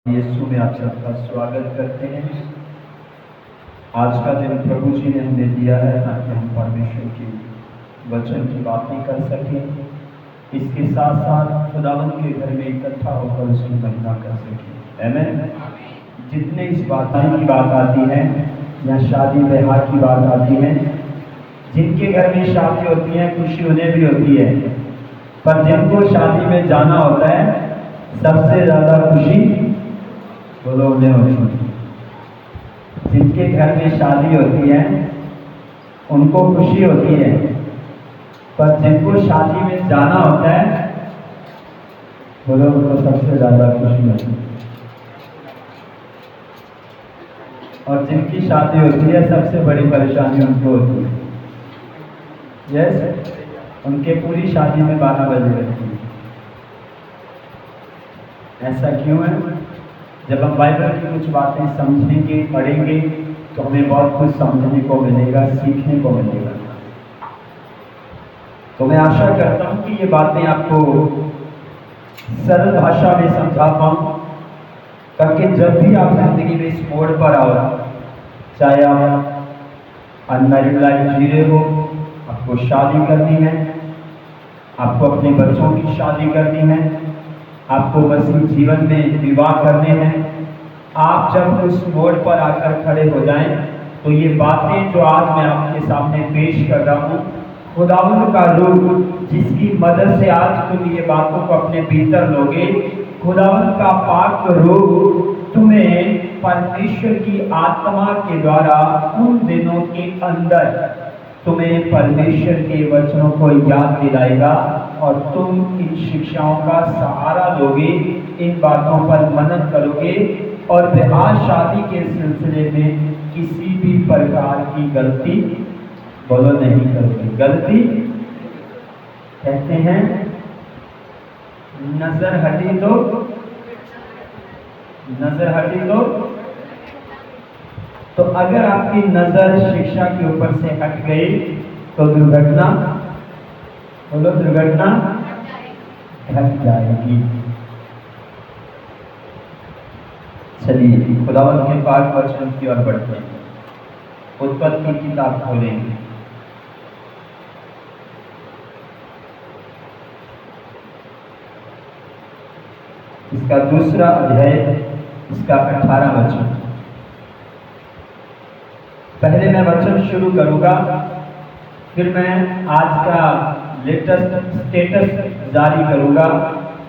यीशु में आप सबका स्वागत करते हैं। आज का दिन प्रभु जी ने हमें दिया है ताकि हम परमेश्वर की वचन की बातें कर सकें, इसके साथ साथ खुदावंद के घर में इकट्ठा होकर उसकी महिमा कर सकें। आमीन। जितने इस बातें की बात आती है या शादी ब्याह की बात आती है, जिनके घर में शादी होती है खुशी उन्हें भी होती है, पर जिनको शादी में जाना होता है सबसे ज्यादा खुशी बोलो उन्हें होती है। जिनके घर में शादी होती है उनको खुशी होती है, पर जिनको शादी में जाना होता है बोलो उनको सबसे ज्यादा खुशी होती है। और जिनकी शादी होती है सबसे बड़ी परेशानी उनको होती है। यस, उनके पूरी शादी में 12 बजे रहती है। ऐसा क्यों है? जब हम बाइबल की कुछ बातें समझेंगे पढ़ेंगे तो हमें बहुत कुछ समझने को मिलेगा, सीखने को मिलेगा। तो मैं आशा करता हूं कि ये बातें आपको सरल भाषा में समझा पाऊं, ताकि जब भी आप जिंदगी में इस मोड़ पर आओ, चाहे आप अनमैरिड लाइफ जी रहे हो, आपको शादी करनी है, आपको अपने बच्चों की शादी करनी है, आपको मसीह जीवन में विवाह करने हैं, आप जब उस मोड़ पर आकर खड़े हो जाएं तो ये बातें जो आज मैं आपके सामने पेश कर रहा हूँ, खुदावंद का रूप जिसकी मदद से आज तुम ये बातों को अपने भीतर लोगे, खुदावंद का पाक रूप तुम्हें परमेश्वर की आत्मा के द्वारा उन दिनों के अंदर तुम्हें परमेश्वर के वचनों को याद दिलाएगा और तुम इन शिक्षाओं का सहारा लोगे, इन बातों पर मनन करोगे और ब्याह शादी के सिलसिले में किसी भी प्रकार की गलती बोलो नहीं करोगे। गलती कहते हैं नजर हटी तो तो अगर आपकी नजर शिक्षा के ऊपर से हट गई तो दुर्घटना बोलो दुर्घटना घट जाएगी। चलिए खुदावंद के पाक वचन की ओर बढ़ते हैं। उत्पत्ति की किताब खोलेंगे। इसका दूसरा अध्याय, इसका 18 वचन। पहले मैं वचन शुरू करूंगा, फिर मैं आज का लेटेस्ट स्टेटस जारी करूंगा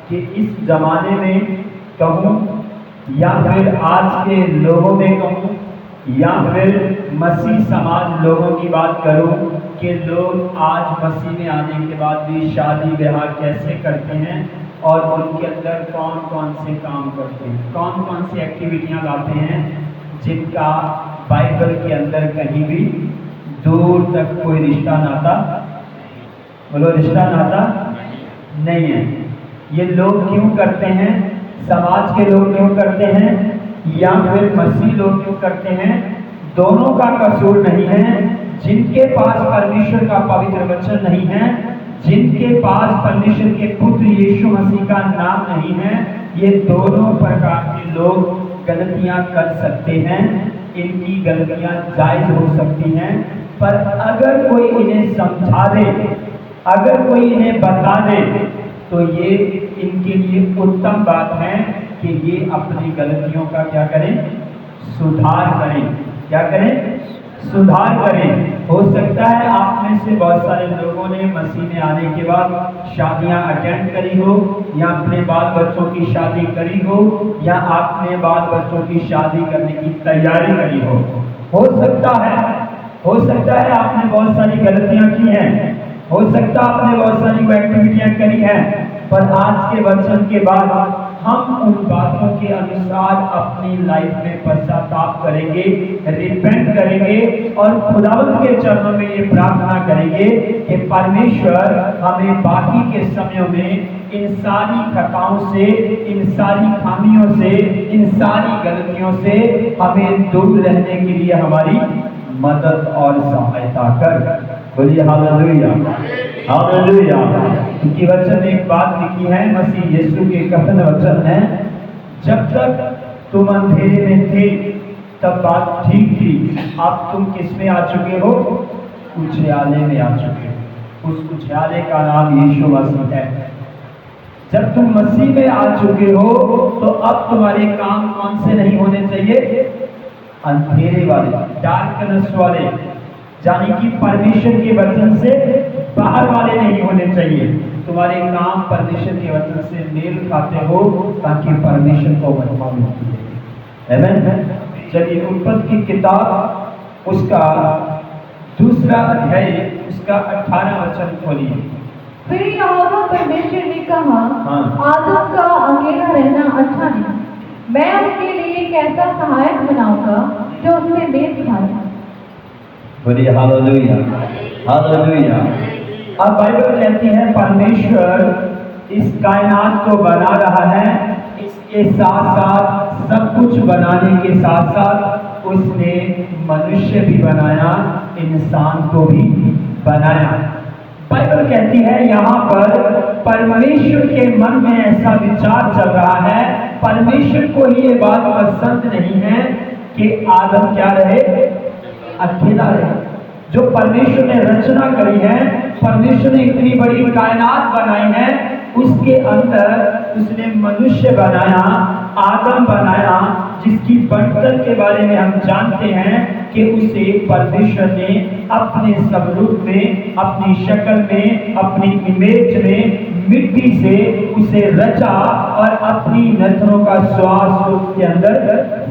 कि इस जमाने में कहूं या फिर आज के लोगों में कहूं या फिर मसीह समाज लोगों की बात करूं कि लोग आज मसीह में आने के बाद भी शादी ब्याह कैसे करते हैं और उनके अंदर कौन कौन से काम करते हैं, कौन कौन सी एक्टिविटियां लाते हैं जिनका बाइबल के अंदर कहीं भी दूर तक कोई रिश्ता नाता बोलो रिश्ता नाता नहीं है। ये लोग क्यों करते हैं? समाज के लोग क्यों करते हैं या फिर मसीह लोग क्यों करते हैं? दोनों का कसूर नहीं है। जिनके पास परमेश्वर का पवित्र वचन नहीं है, जिनके पास परमेश्वर के पुत्र यीशु मसीह का नाम नहीं है, ये दोनों प्रकार के लोग गलतियां कर सकते हैं। इनकी गलतियां जायज हो सकती हैं, पर अगर कोई इन्हें समझा दे, अगर कोई इन्हें बता दे तो ये इनके लिए उत्तम बात है कि ये अपनी गलतियों का क्या करें? सुधार करें। क्या करें? सुधार करें। हो सकता है आप में से बहुत सारे लोगों ने मसीह में आने के बाद शादियां अटेंड करी हो, या अपने बाल बच्चों की शादी करी हो, या आपने बाल बच्चों की शादी करने की तैयारी करी हो सकता है आपने बहुत सारी गलतियां की हैं, हो सकता है आपने बहुत सारी एक्टिविटियां करी हैं, पर आज के वचन के बाद हम उन बातों के अनुसार अपनी लाइफ में पश्चाताप करेंगे, रिपेंट करेंगे और खुदावंद के चरणों में ये प्रार्थना करेंगे कि परमेश्वर हमें बाकी के समयों में इन सारी खताओं से, इन सारी खामियों से, इन सारी गलतियों से हमें दूर रहने के लिए हमारी मदद और सहायता कर। बोलिए हालेलुया, हालेलुया। क्योंकि वचन में एक बात लिखी है, मसीह यीशु के कथन वचन है, जब तक तुम अंधेरे में थे तब बात ठीक थी, अब तुम किस में आ चुके हो? उजियाले में आ चुके हो। उस उजियाले का नाम यीशु मसीह है। जब तुम मसीह में आ चुके हो तो अब तुम्हारे काम कौन से नहीं होने चाहिए? अंधेरे वाले, डार्कनेस वाले, यानी कि परमेश्वर के वचन से बाहर वाले नहीं होने चाहिए। तुम्हारे काम परमेश्वर के वचन से मेल खाते हो ताकि परमेश्वर को महिमा मिलती है। आमीन। चलिए उत्पत्ति की किताब उसका 2 अध्याय उसका 18 वचन खोलिए। फिर यहोवा परमेश्वर ने कहा, आदम का अकेला रहना अच्छा नहीं, मैं उसके लिए एक ऐसा सहायक बनाऊंगा जो उससे मेल खाए। बोलिए हालेलुया, हालेलुया। अब बाइबल कहती है परमेश्वर इस कायनात को बना रहा है, इसके साथ साथ सब कुछ बनाने के साथ साथ उसने मनुष्य भी बनाया, इंसान को भी बनाया। बाइबल कहती है यहाँ पर परमेश्वर के मन में ऐसा विचार चल रहा है, परमेश्वर को ये बात पसंद नहीं है कि आदम क्या रहे? अकेला रहे। जो परमेश्वर ने रचना करी है, परमेश्वर ने इतनी बड़ी कायनात बनाई है, उसके अंदर उसने मनुष्य बनाया, आदम बनाया, जिसकी बढ़तर के बारे में हम जानते हैं कि उसे परमेश्वर ने अपने स्वरूप में, अपनी शक्ल में, अपनी इमेज में मिट्टी से उसे रचा और अपनी नथनों का श्वास उसके अंदर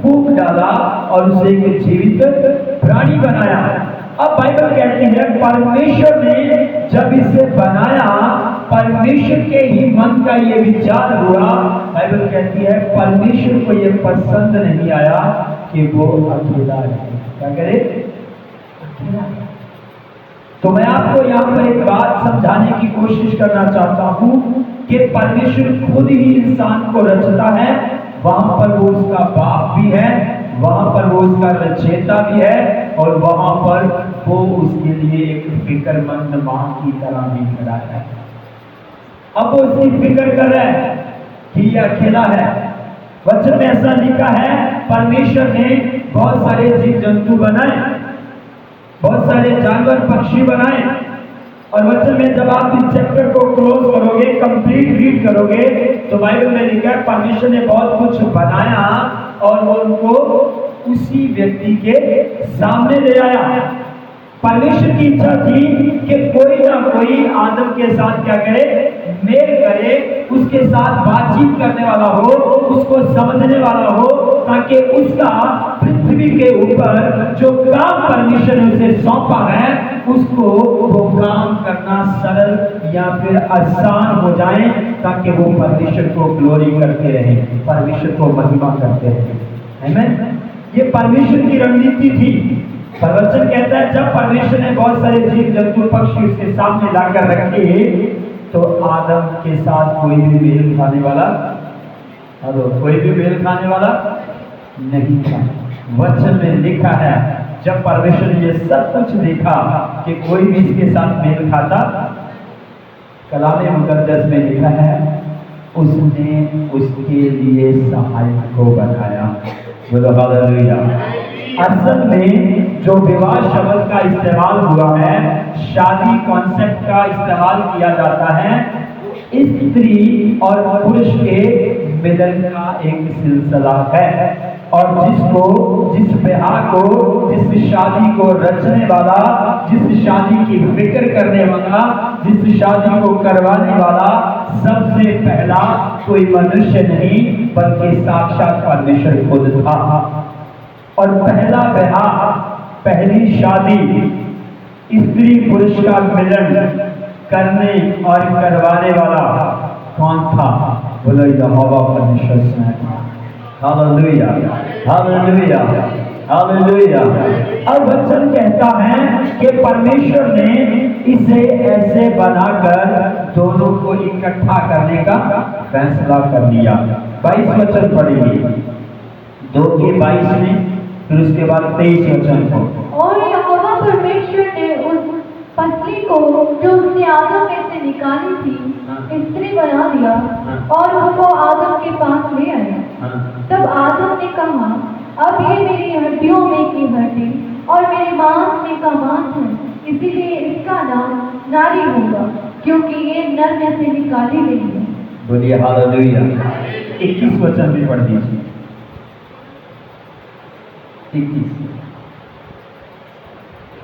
फूंक डाला और उसे एक जीवित प्राणी बनाया। अब बाइबल कहती है परमेश्वर ने जब इसे बनाया, परमेश्वर के ही मन का ये विचार हुआ। बाइबल कहती है परमेश्वर को ये पसंद नहीं आया कि वो अकेला रहे। क्या करे? अकेला। तो मैं आपको यहाँ पर एक बात समझाने की कोशिश करना चाहता हूँ कि परमेश्वर खुद ही इंसान को रचता है, वहां पर वो उसका बाप भी है, वहां पर वो उसका रचयिता भी है और वहां पर वो उसके लिए एक फिक्रमंद मां की तरह भी खड़ा है। अब वो उसकी फिक्र कर रहा है कि ये अकेला है। वचन में ऐसा लिखा है परमेश्वर ने बहुत सारे जीव जंतु बनाए, बहुत सारे जानवर पक्षी बनाए, और वचन में जब आप इस चैप्टर को क्लोज करोगे, कंप्लीट रीड करोगे, तो बाइबल में लिखा है परमेश्वर ने बहुत कुछ बनाया और वो उनको उसी व्यक्ति के सामने ले आया। परमेश्वर की इच्छा थी कि कोई ना कोई आदम के साथ क्या करे? मेल करे, उसके साथ बातचीत करने वाला हो, उसको समझने वाला हो, ताकि उसका पृथ्वी के ऊपर जो काम परमेश्वर ने उसे सौंपा है उसको वो काम करना सरल या फिर आसान हो जाए, ताकि वो परमेश्वर को ग्लोरी करते रहे, परमेश्वर को महिमा करते रहे। आमीन। ये परमेश्वर की रणनीति थी। वचन कहता है जब परमेश्वर ने बहुत सारे जीव जंतु पक्षी उसके सामने लाकर रखे तो आदम के साथ कोई भी मेल खाने वाला, कोई भी मेल खाने वाला नहीं था। वचन में लिखा है जब परमेश्वर ने ये सब कुछ देखा कि कोई भी इसके साथ मेल खाता, कलामे मुकद्दस में लिखा है उसने उसके लिए सहायक को बनाया। बोलो हालेलुया। असल में जो विवाह शब्द का इस्तेमाल हुआ है, शादी कॉन्सेप्ट का इस्तेमाल किया जाता है स्त्री और पुरुष के मिलन का एक सिलसिला है, और जिस ब्याह को, जिस शादी को रचने वाला, जिस शादी की फिक्र करने वाला, जिस शादी को करवाने वाला सबसे पहला कोई मनुष्य नहीं बल्कि साक्षात परमेश्वर खुद था। और पहला ब्याह, पहली शादी, स्त्री पुरुष का मिलन करने और करवाने वाला कौन था? बोलो यहोवा परमेश्वर स्वयं। Hallelujah, hallelujah, hallelujah. अब वचन कहता है कि परमेश्वर ने इसे ऐसे बनाकर दोनों को इकट्ठा करने का फैसला कर लिया। 22 वचन पढ़ेंगे, 2:22 में, फिर उसके बाद 23 वचन को। और यहोवा परमेश्वर ने उस पसली को जो उसने आदम में से निकाली थी स्त्री बना दिया और उसको आदम के पास ले आया। तब आदम ने कहा, अब ये मेरी हड्डियों में की हड्डी और मेरे मांस में का मांस है, इसीलिए इसका नाम नारी होगा, क्योंकि ये नर में से निकाली गई है। बोलिए हालेलुया। 21 वचन भी पढ़ दीजिए। 21।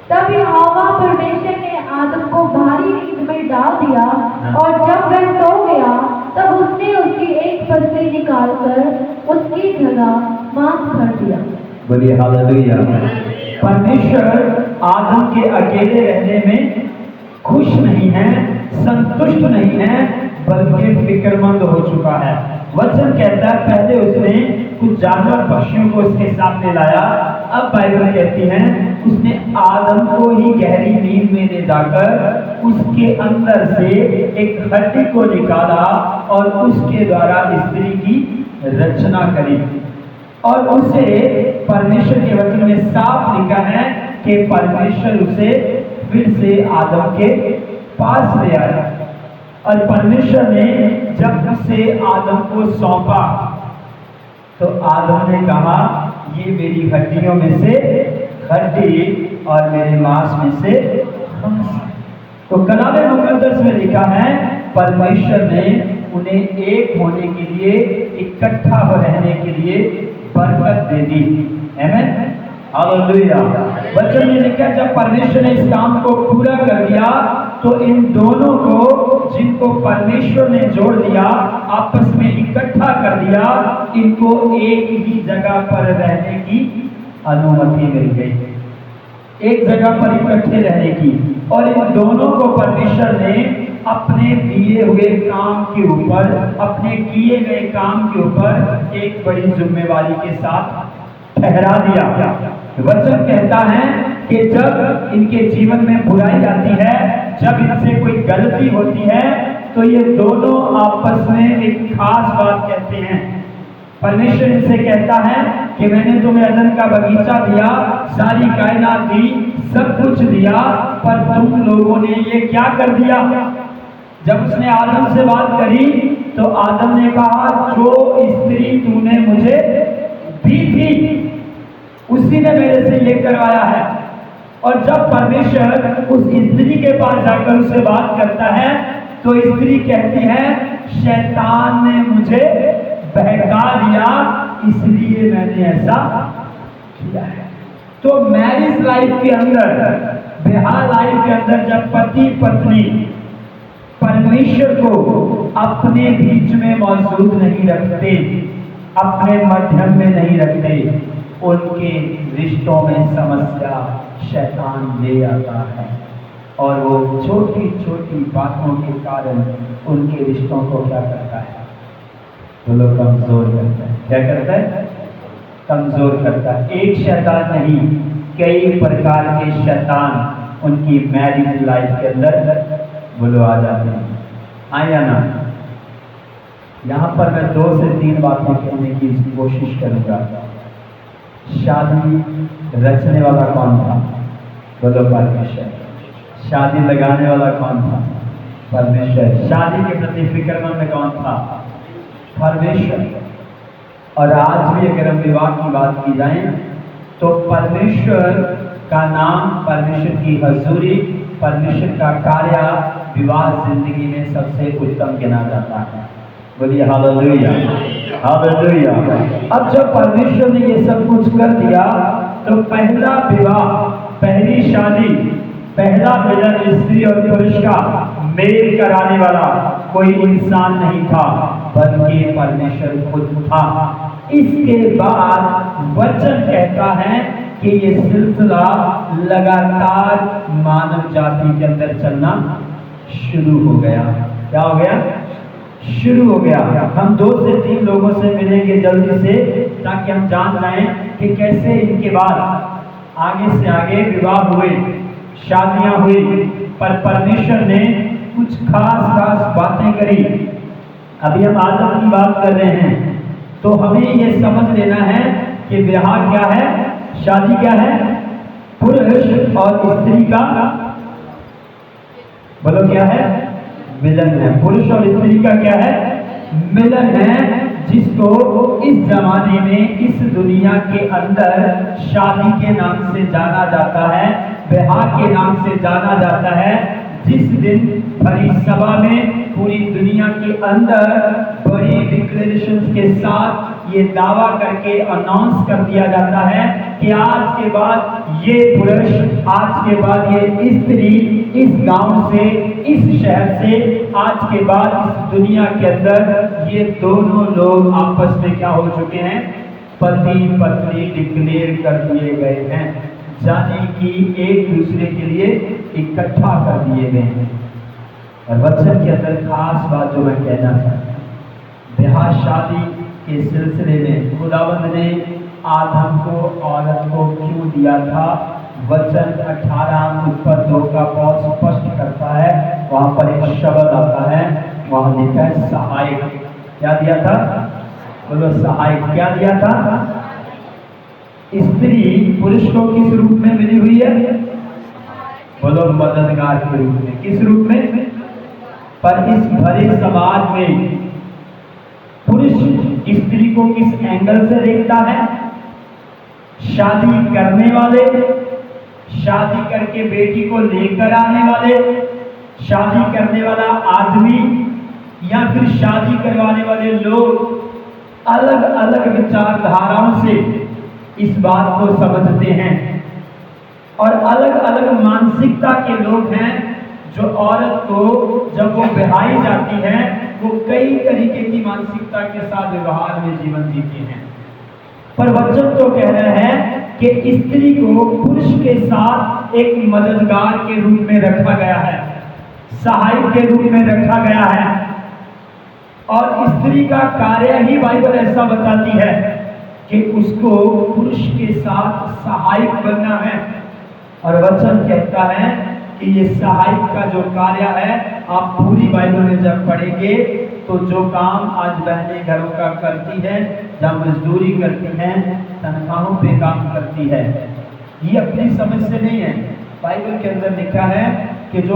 तब यहोवा परमेश्वर ने आदम को भारी नींद में डाल दिया, और जब वह सो गया तब उसने उसकी एक पसली निकालकर उसकी जगह मांस भर दिया। बोलिए हालेलुया। परमेश्वर आदम के अकेले रहने में खुश नहीं है, संतुष्ट नहीं है, बल्कि फिक्रमंद हो चुका है। वचन कहता है पहले उसने कुछ जानवर पक्षियों को उसके सामने लाया। अब बाइबल कहती है उसने आदम को ही गहरी नींद में ले जाकर उसके अंदर से एक हड्डी को निकाला और उसके द्वारा स्त्री की रचना करी। और उसे परमेश्वर के वचन में साफ लिखा है कि परमेश्वर उसे फिर से आदम के पास ले आया। और परमेश्वर ने जब उसे आदम को सौंपा तो आदम ने कहा ये मेरी हड्डियों में से हड्डी और मेरे मांस में से मांस। तो कलाम मुकद्दस में लिखा है परमेश्वर ने उन्हें एक होने के लिए, इकट्ठा रहने के लिए बरकत दे दी। आमीन, हालेलुया। वचन में लिखा जब परमेश्वर ने इस काम को पूरा कर दिया तो इन दोनों को, जिनको परमेश्वर ने जोड़ दिया, आपस में इकट्ठा कर दिया, इनको एक ही जगह पर रहने की अनुमति मिल गई, एक जगह पर इकट्ठे रहने की। और इन दोनों को परमेश्वर ने अपने दिए हुए काम के ऊपर, अपने किए गए काम के ऊपर एक बड़ी जिम्मेवारी के साथ ठहरा दिया। वचन कहता है कि जब इनके जीवन में बुराई आती है, जब इनसे कोई गलती होती है, तो ये दोनों आपस में एक खास बात कहते हैं। परमेश्वर इनसे कहता है कि मैंने तुम्हें अदन का बगीचा दिया, सारी कायनात दी, सब कुछ दिया, पर तुम लोगों ने ये क्या कर दिया। जब उसने आदम से बात करी तो आदम ने कहा जो स्त्री तूने मुझे दी थी उसी ने मेरे से ये करवाया है। और जब परमेश्वर उस स्त्री के पास जाकर उससे बात करता है तो स्त्री कहती है शैतान ने मुझे बहका दिया, इसलिए मैंने ऐसा किया है। तो मैरिज लाइफ के अंदर, विवाह लाइफ के अंदर जब पति पत्नी परमेश्वर को अपने बीच में मौजूद नहीं रखते, अपने मध्यम में नहीं रखते, उनके रिश्तों में समस्या शैतान ले आता है और वो छोटी छोटी बातों के कारण उनके रिश्तों को क्या करता है, वो लोग कमजोर करता है। क्या करता है? कमजोर करता है। एक शैतान नहीं, कई प्रकार के शैतान उनकी मैरिज लाइफ के अंदर बोलो आ जाते हैं। आया ना, यहाँ पर मैं 2 से 3 बातें कहने की कोशिश करूंगा। शादी रचने वाला कौन था? बोलो परमेश्वर। शादी लगाने वाला कौन था? परमेश्वर। शादी के प्रति फिक्रमंद कौन था? परमेश्वर। और आज भी अगर हम विवाह की बात की जाए तो परमेश्वर का नाम, परमेश्वर की हजूरी, परमेश्वर का कार्य विवाह जिंदगी में सबसे उत्तम गिना जाता है। बोलिए हालेलुया, हालेलुया। अब जब परमेश्वर ने ये सब कुछ कर दिया तो पहला विवाह, पहली शादी, पहला मिलन स्त्री और पुरुष का मेल कराने वाला कोई इंसान नहीं था बल्कि परमेश्वर खुद था। इसके बाद वचन कहता है कि ये सिलसिला लगातार मानव जाति के अंदर चलना शुरू हो गया। क्या हो गया? शुरू हो गया। हम 2 से 3 लोगों से मिलेंगे जल्दी से, ताकि हम जान जाएं कि कैसे इनके बाद आगे से आगे विवाह हुए, शादियां हुई, पर परमेश्वर ने कुछ खास बातें करी। अभी हम आदम की बात कर रहे हैं तो हमें ये समझ लेना है कि विवाह क्या है, शादी क्या है, पुरुष और स्त्री का बोलो क्या है? मिलन है। पुरुष और स्त्री का क्या है? मिलन है, जिसको इस जमाने में इस दुनिया के अंदर शादी के नाम से जाना जाता है, ब्याह के नाम से जाना जाता है। जिस दिन बड़ी सभा में पूरी दुनिया के अंदर बड़ी डिक्लेरेशन के साथ ये दावा करके अनाउंस कर दिया जाता है कि आज के बाद ये पुरुष, आज के बाद ये स्त्री इस गांव से, इस शहर से, आज के बाद इस दुनिया के अंदर ये दोनों लोग आपस में क्या हो चुके हैं, पति पत्नी डिक्लेयर कर दिए गए हैं, जाने कि एक दूसरे के लिए इकट्ठा कर दिए गए हैं। और वचन के अंदर खास बात जो मैं कहना चाहता हूँ, ब्याह शादी के सिलसिले में खुदावंद ने आदम को, औरत को क्यों दिया था? वचन 18 उत्पत्ति 2 का बहुत स्पष्ट करता है। वहां पर एक शब्द आता है, वहां लिखा है सहायक। क्या दिया था? बोलो सहायक। क्या दिया था? स्त्री पुरुष को किस रूप में मिली हुई है? बोलो मददगार के रूप में। किस रूप में? पर इस भरे समाज में पुरुष स्त्री को किस एंगल से देखता है? शादी करने वाले, शादी करके बेटी को लेकर आने वाले, शादी करने वाला आदमी, या फिर शादी करवाने वाले लोग अलग अलग विचारधाराओं से इस बात को समझते हैं। और अलग अलग मानसिकता के लोग हैं जो औरत को जब वो ब्याही जाती है वो कई तरीके की मानसिकता के साथ व्यवहार में जीवन जीते हैं। पर वचन तो कह रहे हैं कि स्त्री को पुरुष के साथ एक मददगार के रूप में रखा गया है, सहायक के रूप में रखा गया है। और स्त्री का कार्य ही बाइबल ऐसा बताती है कि उसको पुरुष के साथ सहायक बनना है। और वचन कहता है कि ये सहायक का जो कार्य है, आप पूरी बाइबल में जब पढ़ेंगे तो जो काम आज बहनें घरों का करती है, जब मजदूरी करती हैं, तनख्वाहों पे काम करती है, ये अपनी समझ से नहीं है। बाइबल के अंदर लिखा है कि जो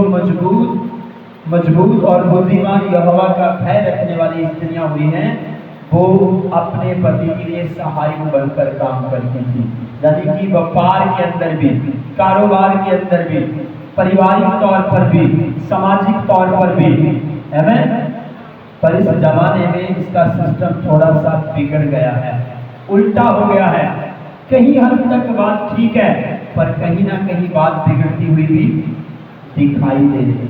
मजबूत और बुद्धिमान यहोवा का भय रखने वाली स्त्रियां हुई हैं, वो अपने पति के लिए सहायक बनकर काम करती थी। यानी कि व्यापार के अंदर भी, कारोबार के अंदर भी, पारिवारिक तौर पर भी, सामाजिक तौर पर भी। आमीन। पर इस जमाने में इसका सिस्टम थोड़ा सा बिगड़ गया है, उल्टा हो गया है। कहीं हद तक बात ठीक है, पर कहीं ना कहीं बात बिगड़ती हुई भी दिखाई दे रही है।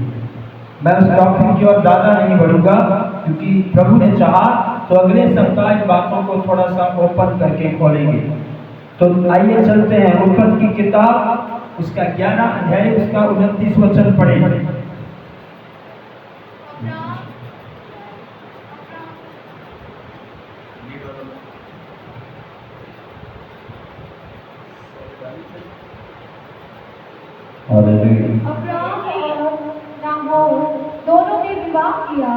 मैं उस टॉपिक की ओर ज्यादा नहीं बढ़ूंगा, क्योंकि प्रभु ने चाहा तो अगले सप्ताह इन बातों को थोड़ा सा ओपन करके खोलेंगे। तो आइए चलते हैं उत्पत्ति की किताब, उसका 11 अध्याय, उसका 29 वचन पढ़ें। अब्राहम और नाहोर दोनों ने विवाह किया।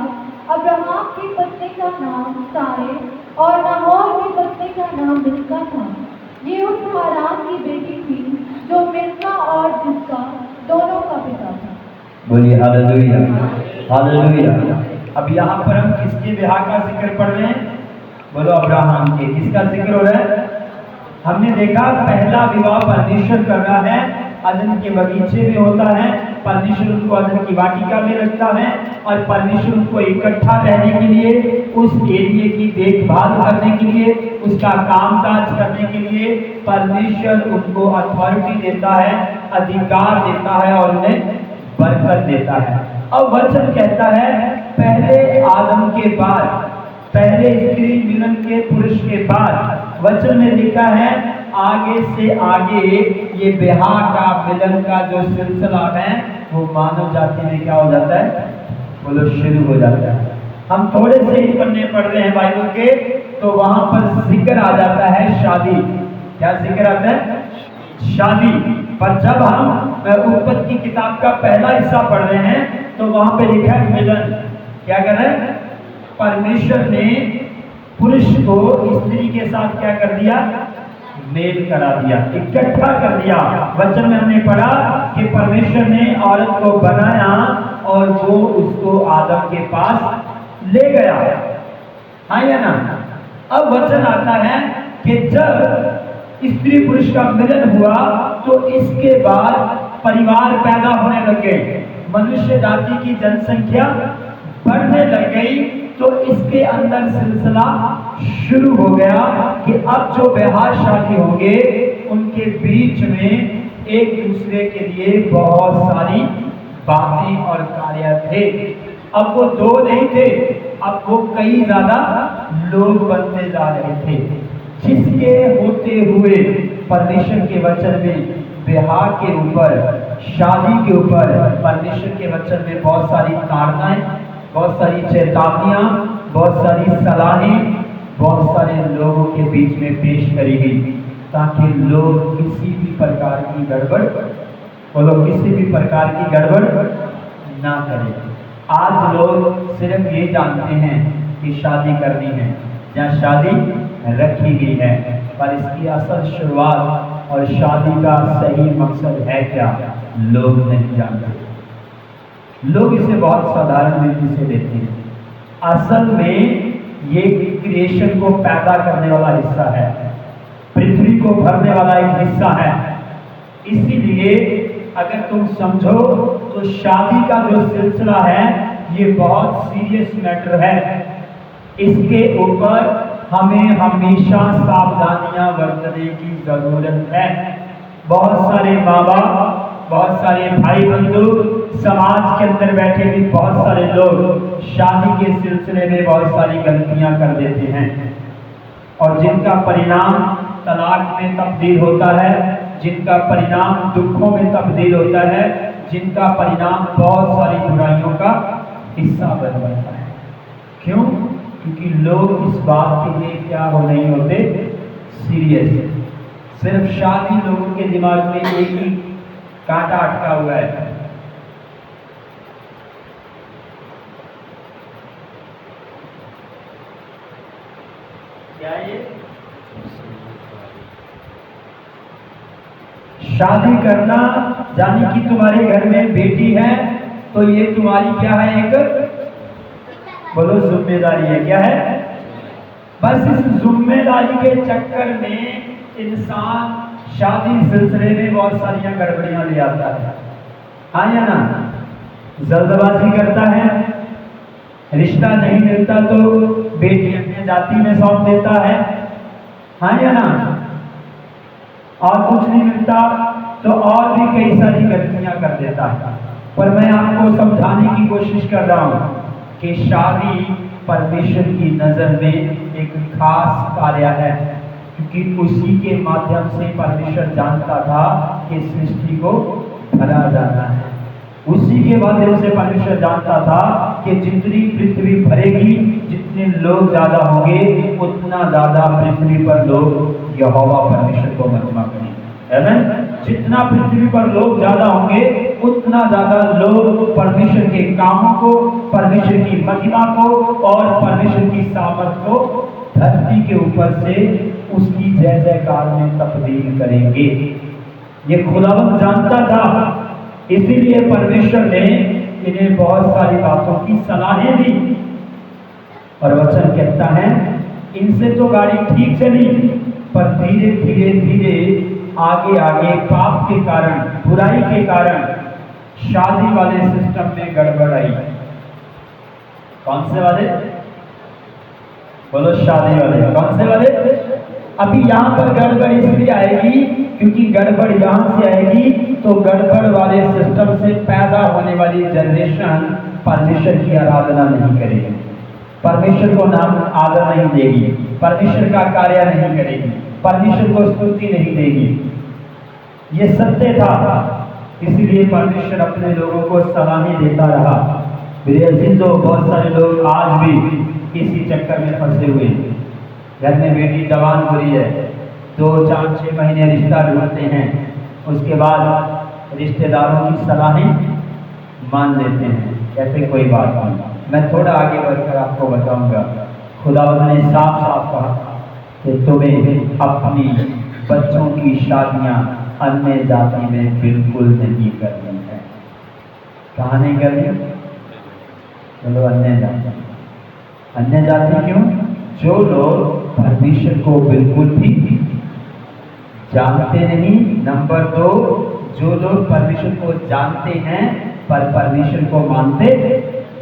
अब्राहम की पत्नी का नाम सारे और नाहोर की पत्नी का नाम मिल्का था। ये उस हारान की बेटी थी जो मिल्का और जिसका दोनों का पिता था। बोलिए हालेलुया, हालेलुया। अब यहाँ पर हम किसके ब्याह का जिक्र पढ़ रहे हैं? बोलो अब्राहम के। किसका जिक्र हो रहा है? हमने देखा पहला विवाह परमेश्वर कर रहा है, अदन के बगीचे में होता है। परमेश्वर उनको अदन की वाटिका में रखता है और परमेश्वर उनको इकट्ठा रहने के लिए, उस एरिया की देखभाल करने के लिए, उसका कामकाज करने के लिए परमेश्वर उनको अथॉरिटी देता है, अधिकार देता है और उन्हें बरकत देता है। अब वचन कहता है पहले आदम के बाद, पहले स्त्री मिलन के पुरुष के बाद, वचन में लिखा है आगे से आगे ये ब्याह का, मिलन का जो सिलसिला है वो मानव जाति में क्या हो जाता है? बोलो शुरू हो जाता है। हम थोड़े से ही पन्ने पढ़ रहे हैं बाइबल के, तो वहां पर जिक्र आ जाता है शादी। क्या जिक्र आता है? शादी। पर जब हम उत्पत्ति की किताब का पहला हिस्सा पढ़ रहे हैं तो वहां पे लिखा है मिलन। क्या कर रहे हैं? परमेश्वर ने पुरुष को स्त्री के साथ क्या कर दिया? मेल करा दिया, इकट्ठा कर दिया। वचन में हमने पढ़ा कि परमेश्वर ने औरत को बनाया और वो उसको आदम के पास ले गया। हाँ या ना? अब वचन आता है कि जब स्त्री पुरुष का मिलन हुआ तो इसके बाद परिवार पैदा होने लग गए, मनुष्य जाति की जनसंख्या बढ़ने लग गई। तो इसके अंदर सिलसिला शुरू हो गया कि अब जो ब्याह शादी होंगे उनके बीच में एक दूसरे के लिए बहुत सारी बातें और कार्य थे। अब वो दो नहीं थे, अब वो कई ज्यादा लोग बनते जा रहे थे, जिसके होते हुए परमेश्वर के वचन में ब्याह के ऊपर, शादी के ऊपर परमेश्वर के वचन में बहुत सारी ताड़नाएं, बहुत सारी चेतावनियां, बहुत सारी सलाहें बहुत सारे लोगों के बीच में पेश करी गई, ताकि लोग किसी भी प्रकार की गड़बड़, वो लोग किसी भी प्रकार की गड़बड़ ना करें। आज लोग सिर्फ ये जानते हैं कि शादी करनी है या शादी रखी गई है, पर इसकी असल शुरुआत और शादी का सही मकसद है क्या, लोग नहीं जानते। लोग इसे बहुत साधारण रीति से लेते हैं। असल में ये क्रिएशन को पैदा करने वाला हिस्सा है, पृथ्वी को भरने वाला एक हिस्सा है। इसीलिए अगर तुम समझो तो शादी का जो सिलसिला है ये बहुत सीरियस मैटर है। इसके ऊपर हमें हमेशा सावधानियां बरतने की जरूरत है। बहुत सारे माँ बाप, बहुत सारे भाई बंधु, समाज के अंदर बैठे भी बहुत सारे लोग शादी के सिलसिले में बहुत सारी गलतियां कर देते हैं, और जिनका परिणाम तलाक में तब्दील होता है, जिनका परिणाम दुखों में तब्दील होता है, जिनका परिणाम बहुत सारी बुराइयों का हिस्सा बन जाता है। क्यों? क्योंकि लोग इस बात के लिए क्या हो नहीं होते, सीरियस। सिर्फ शादी लोगों के दिमाग में एक ही कांटा अटका हुआ है। क्या ये शादी करना, जानी कि तुम्हारे घर में बेटी है तो ये तुम्हारी क्या है, एक बोलो जिम्मेदारी है। क्या है? बस इस जिम्मेदारी के चक्कर में इंसान शादी सिलसिले में बहुत सारी गड़बड़ियां ले आता है, हाँ या ना? जल्दबाजी करता है, रिश्ता नहीं मिलता तो बेटी अपने जाति में सौंप देता है, हाँ या ना? और कुछ नहीं मिलता तो और भी कई सारी गलतियां कर देता है। पर मैं आपको समझाने की कोशिश कर रहा हूं कि शादी परमेश्वर की नजर में एक खास कार्य है, क्योंकि उसी के माध्यम से परमेश्वर जानता था कि सृष्टि को भरा जाना है। उसी के माध्यम से परमेश्वर जानता था कि जितनी पृथ्वी भरेगी, जितने लोग ज्यादा होंगे, उतना ज्यादा पृथ्वी पर लोग यहोवा परमेश्वर को महिमा करेंगे। आमीन। जितना पृथ्वी पर लोग ज्यादा होंगे, उतना ज्यादा लोग परमेश्वर के कामों को, परमेश्वर की महिमा को और परमेश्वर की सामर्थ को धरती के ऊपर से उसकी जय जयकार में तब्दील करेंगे। ये खुदावंद जानता था, इसीलिए परमेश्वर ने इन्हें बहुत सारी बातों की सलाहें दी। और वचन कहता है, इनसे तो गाड़ी ठीक चली, पर धीरे धीरे धीरे आगे आगे पाप के कारण, बुराई के कारण शादी वाले सिस्टम में गड़बड़ आई। कौन से वाले? बोलो शादी वाले। कौन से वाले? अभी यहाँ पर गड़बड़ इसलिए आएगी क्योंकि गड़बड़ यहाँ से आएगी तो गड़बड़ वाले सिस्टम से पैदा होने वाली जनरेशन परमेश्वर की आराधना नहीं करेगी, परमेश्वर को नाम आदर नहीं देगी, परमेश्वर का कार्य नहीं करेगी, परमेश्वर को स्तुति नहीं देगी। ये सत्य था, इसीलिए परमेश्वर अपने लोगों को सलाहें देता रहा। मेरे अजीजों, बहुत सारे लोग आज भी इसी चक्कर में फंसे हुए। घर में बेटी जवान हो रही है, 2, 4, 6 महीने रिश्ता ढूंढते हैं, उसके बाद रिश्तेदारों की सलाहें मान लेते हैं, कहते कोई बात नहीं। मैं थोड़ा आगे बढ़कर आपको बताऊंगा, खुदावंद ने साफ साफ कहा कि तुम्हें अपनी बच्चों की शादियां अन्य जाति में बिल्कुल नहीं करनी है। कहाँ नहीं करनी? चलो अन्य जाति। अन्य जाति क्यों? जो लोग परमेश्वर को बिल्कुल भी जानते नहीं। नंबर 2, जो लोग परमेश्वर को जानते हैं पर परमेश्वर को मानते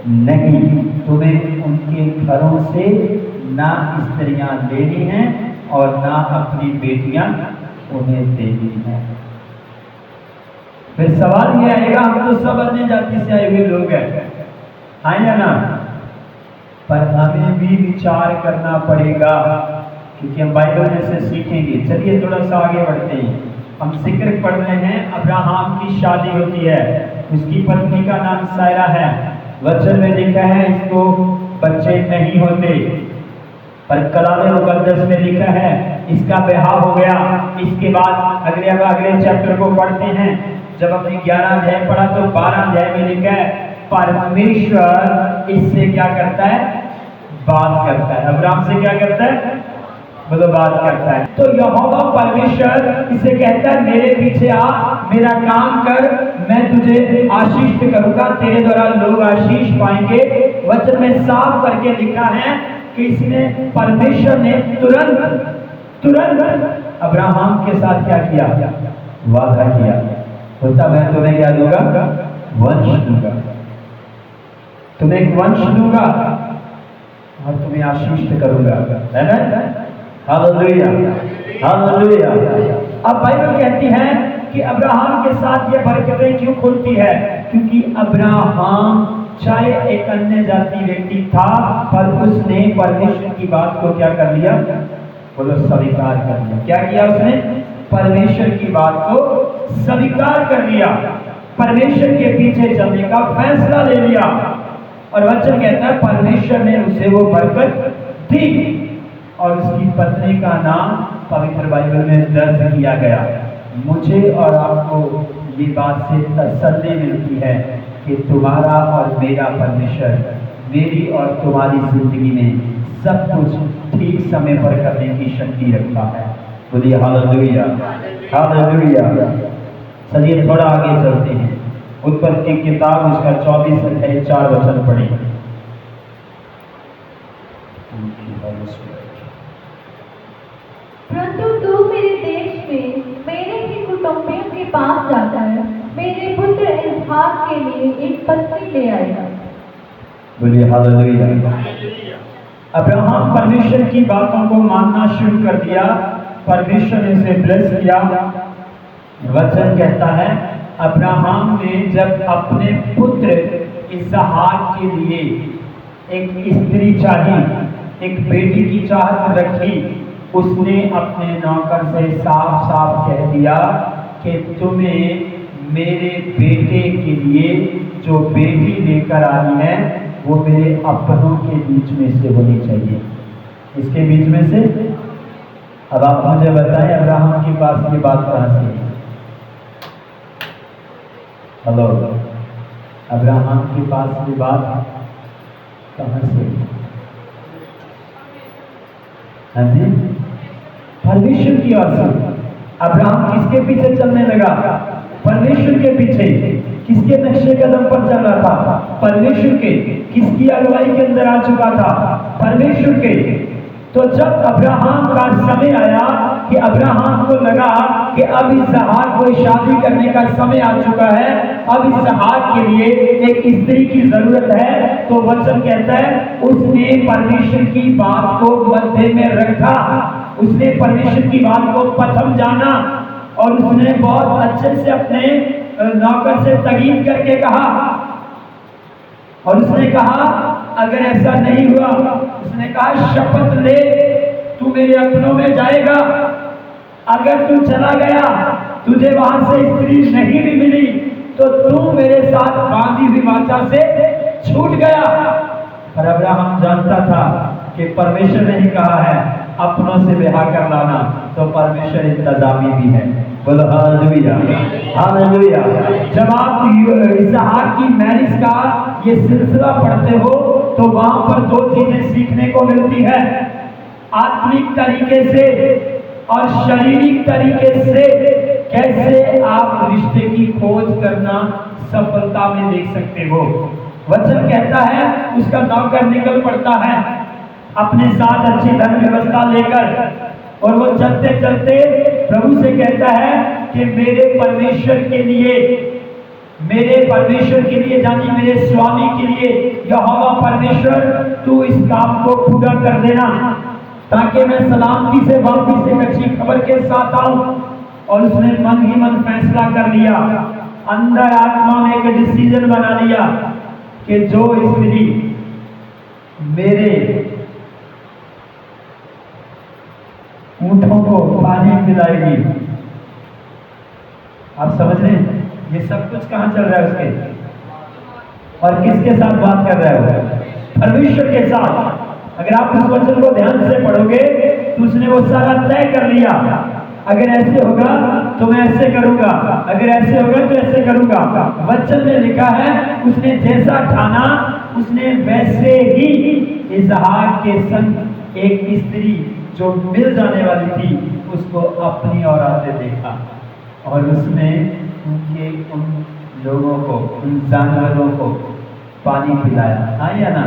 नहीं। तुम्हें उनके घरों से ना स्त्रियां लेनी हैं और ना अपनी बेटियां उन्हें देनी हैं। फिर सवाल ये आएगा, हम तो सब अन्य जाति से आए हुए लोग हैं, हाँ या ना? पर हमें भी विचार करना पड़ेगा, क्योंकि हम बाइबल में से सीखेंगे। चलिए थोड़ा सा आगे बढ़ते हैं। हम जिक्र पढ़ रहे हैं, अब्राहम की शादी होती है, उसकी पत्नी का नाम सायरा है। वचन में लिखा है इसको बच्चे नहीं होते, पर कलाम मुकद्दस में लिखा है इसका ब्याह हो गया। इसके बाद अगले चैप्टर को पढ़ते हैं, जब हमने 11 अध्याय पढ़ा तो 12 अध्याय में लिखा है परमेश्वर इससे क्या करता है? बात करता है। अब्राहम से क्या करता है? बोलो, बात करता है। तो यहोवा परमेश्वर इसे कहता है मेरे पीछे आ, मेरा काम कर, मैं तुझे आशीष करूंगा, तेरे द्वारा लोग आशीष पाएंगे। वचन में साफ करके लिखा है कि इसने परमेश्वर ने तुरंत अब्राहम के साथ क्या किया? वादा किया, बोलता मैं तुम्हें क्या दूंगा? वंश दूंगा, तुम्हें एक वंश दूंगा और तुम्हें आशीष करूंगा। Hallelujah, hallelujah. अब बाइबल कहती है कि अब्राहम के साथ ये बरकतें क्यों खुलती है? क्योंकि अब्राहम चाहे एक अन्य जाति व्यक्ति था, पर उसने परमेश्वर की बात को क्या कर लिया? बोलो, स्वीकार कर लिया। क्या किया उसने? परमेश्वर की बात को स्वीकार कर लिया, परमेश्वर के पीछे चलने का फैसला ले लिया। और वचन कहता है परमेश्वर ने उसे वो बरकत दी और उसकी पत्नी का नाम पवित्र बाइबल में दर्ज किया गया। मुझे और आपको ये बात से तसल्ली मिलती है कि तुम्हारा और मेरा परमेश्वर मेरी और तुम्हारी जिंदगी में सब कुछ ठीक समय पर करने की शक्ति रखता है। बोलिए हालेलुया, हालेलुया। चलिए थोड़ा आगे चलते हैं। उत्पत्ति की किताब उसका 24 अध्याय 4 वचन पढ़े। परंतु तू मेरे देश में मेरे ही कुटुंबियों के पास जाकर मेरे पुत्र इसहाक के लिए एक पत्नी ले आएगा। बोलिए हालेलुया। अब्राहम परमेश्वर की बातों को मानना शुरू कर दिया, परमेश्वर ने उसे ब्लेस किया। वचन कहता है अब्राहम ने जब अपने पुत्र इसहाक के लिए एक स्त्री चाहिए, एक बेटी की चाहत रखी, उसने अपने नौकर से साफ साफ कह दिया कि तुम्हें मेरे बेटे के लिए जो बेटी लेकर आई है वो मेरे अपनों के बीच में से होनी चाहिए। इसके बीच में से? अब आप मुझे बताएं अब्राहम के पास ये बात कहाँ से है? हेलो, अब्राहम के पास ये बात कहाँ से? हाँ जी, परमेश्वर की ओर से। अब्राहम किसके पीछे चलने लगा? परमेश्वर के पीछे। किसके नक्शे कदम पर चल रहा था? परमेश्वर के। किसकी अगुवाई के अंदर आ चुका था? परमेश्वर के। तो जब अब्राहम का समय आया कि अब्राहम को लगा कि अब इसहाक को शादी करने का समय आ चुका है, अब इसहाक के लिए एक स्त्री की जरूरत है, तो वचन कहता है उसने परमेश्वर की बात को मध्य में रखा, उसने परमेश्वर की बात को प्रथम जाना और उसने बहुत अच्छे से अपने नौकर से तकीद करके कहा। और उसने कहा अगर ऐसा नहीं हुआ, उसने कहा शपथ ले तू मेरे अपनों में जाएगा, अगर तू चला गया, तुझे वहां से स्त्री नहीं भी मिली, तो तू मेरे साथ बांधी हुई वाचा से छूट गया। पर अब्राहम जानता था कि परमेश्वर ने ही कहा है अपनों से ब्याह कर लाना, तो परमेश्वर इंतजामी भी है। बोलो हालेलुया, हालेलुया। जब आप इसहाक की मैरिज का ये सिलसिला पढ़ते हो तो वहां पर दो चीजें सीखने को मिलती है, आत्मिक तरीके से और शारीरिक तरीके से कैसे आप रिश्ते की खोज करना सफलता में देख सकते हो। वचन कहता है उसका नौकर निकल पड़ता है अपने साथ अच्छी धन व्यवस्था लेकर, और वो चलते चलते प्रभु से कहता है कि मेरे परमेश्वर के लिए, जानी मेरे स्वामी के लिए, यहोवा परमेश्वर तू इस काम को पूरा कर देना, ताकि मैं सलामती से वापस एक अच्छी खबर के साथ आऊं। और उसने मन ही मन फैसला कर लिया, अंदर आत्मा में एक डिसीजन बना लिया कि जो स्त्री मेरे ऊंटों को पानी पिलाएगी। आप समझ रहे हैं ये सब कुछ कहां चल रहा है उसके, और किसके साथ बात कर रहा है वो? परमेश्वर के साथ। अगर आप उस वचन को ध्यान से पढ़ोगे तो उसने वो सारा तय कर लिया, अगर ऐसे होगा तो मैं ऐसे करूंगा, अगर ऐसे होगा तो ऐसे करूंगा। वचन में लिखा है उसने जैसा ठाना उसने वैसे ही इसहाक के संग एक स्त्री जो मिल जाने वाली थी उसको अपनी ओर आते देखा, और उसने उन लोगों को, उन जानवरों को पानी पिलाया, हाँ या ना?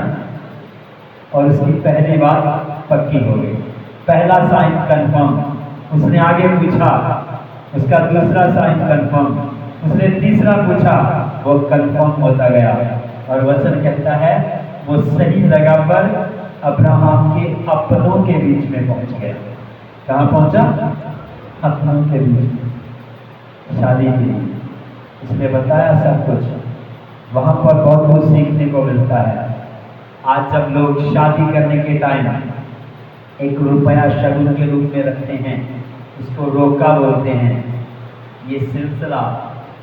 और उसकी पहली बात पक्की हो गई, पहला साइन कंफर्म। उसने आगे पूछा, उसका दूसरा साइन कंफर्म, उसने तीसरा पूछा, वो कंफर्म होता गया। और वचन कहता है वो सही जगह पर अब्राहम के अपनों के बीच में पहुंच गया। कहाँ पहुंचा? अपनों के बीच में, शादी के लिए। उसने बताया सब कुछ, वहां पर बहुत कुछ सीखने को मिलता है। आज जब लोग शादी करने के टाइम 1 रुपया शगुन के रूप में रखते हैं, इसको रोका बोलते हैं। ये सिलसिला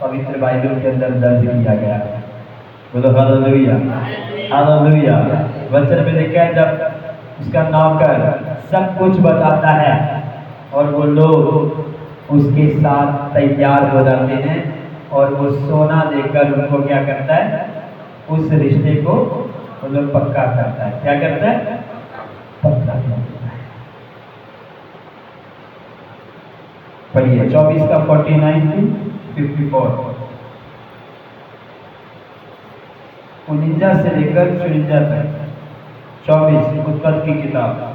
पवित्र बाइबल के अंदर दर्ज किया गया है। बोलो हालेलुया, हालेलुया। वचन में लिखा है जब उसका नौकर सब कुछ बताता है और वो लोग उसके साथ तैयार हो जाते हैं, और वो सोना देकर उनको क्या करता है? उस रिश्ते को वो लोग पक्का करता है। क्या करता है? पक्का करता है। पढ़िए 24 का 49 to 54, 49 से लेकर 54 तक, 24 उत्पत्ति की किताब।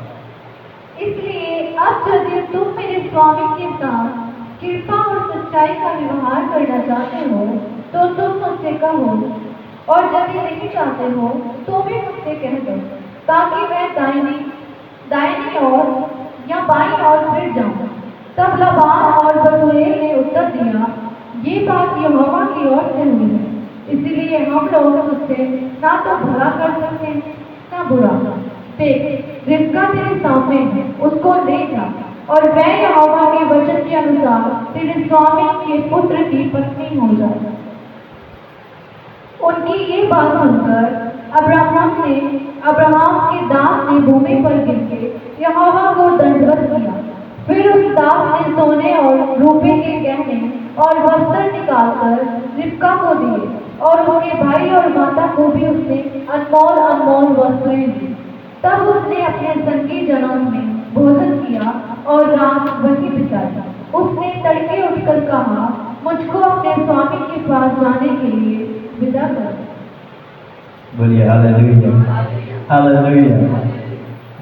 इसलिए अब यदि तुम मेरे स्वामी के साथ कृपा और सच्चाई का व्यवहार करना चाहते हो तो तुम मुझसे कहो, और यदि नहीं चाहते हो तो भी मुझसे कह दो, ताकि मैं दाहिनी ओर या बाईं ओर फिर जाऊं। तब लाबान और बतूएल ने उत्तर दिया, ये बात यहोवा की ओर से हुई है, इसलिए हम लोग उससे ना तो भला कर सकते ना बुरा। देख, रिबका तेरे सामने है, उसको ले जा, और मैं यहोवा के वचन के अनुसार तेरे स्वामी के पुत्र की पत्नी हो जाए। उनकी ये बात सुनकर अब्राहम के दास ने भूमि पर गिरकर यहोवा को दंडवत किया। फिर उस दास ने सोने और रूपे के गहने और वस्त्र निकालकर रिबका को दिए, और उसके भाई और माता को भी उसने अनमोल वस्त्रें दी। तब उसने अपने संगी जनों में भोजन किया और रात वहीं बिताई। उसने तड़के उठकर कहा, मुझको अपने स्वामी के पास जाने के लिए विदा कर। बोलिए हालेलुया, हालेलुया।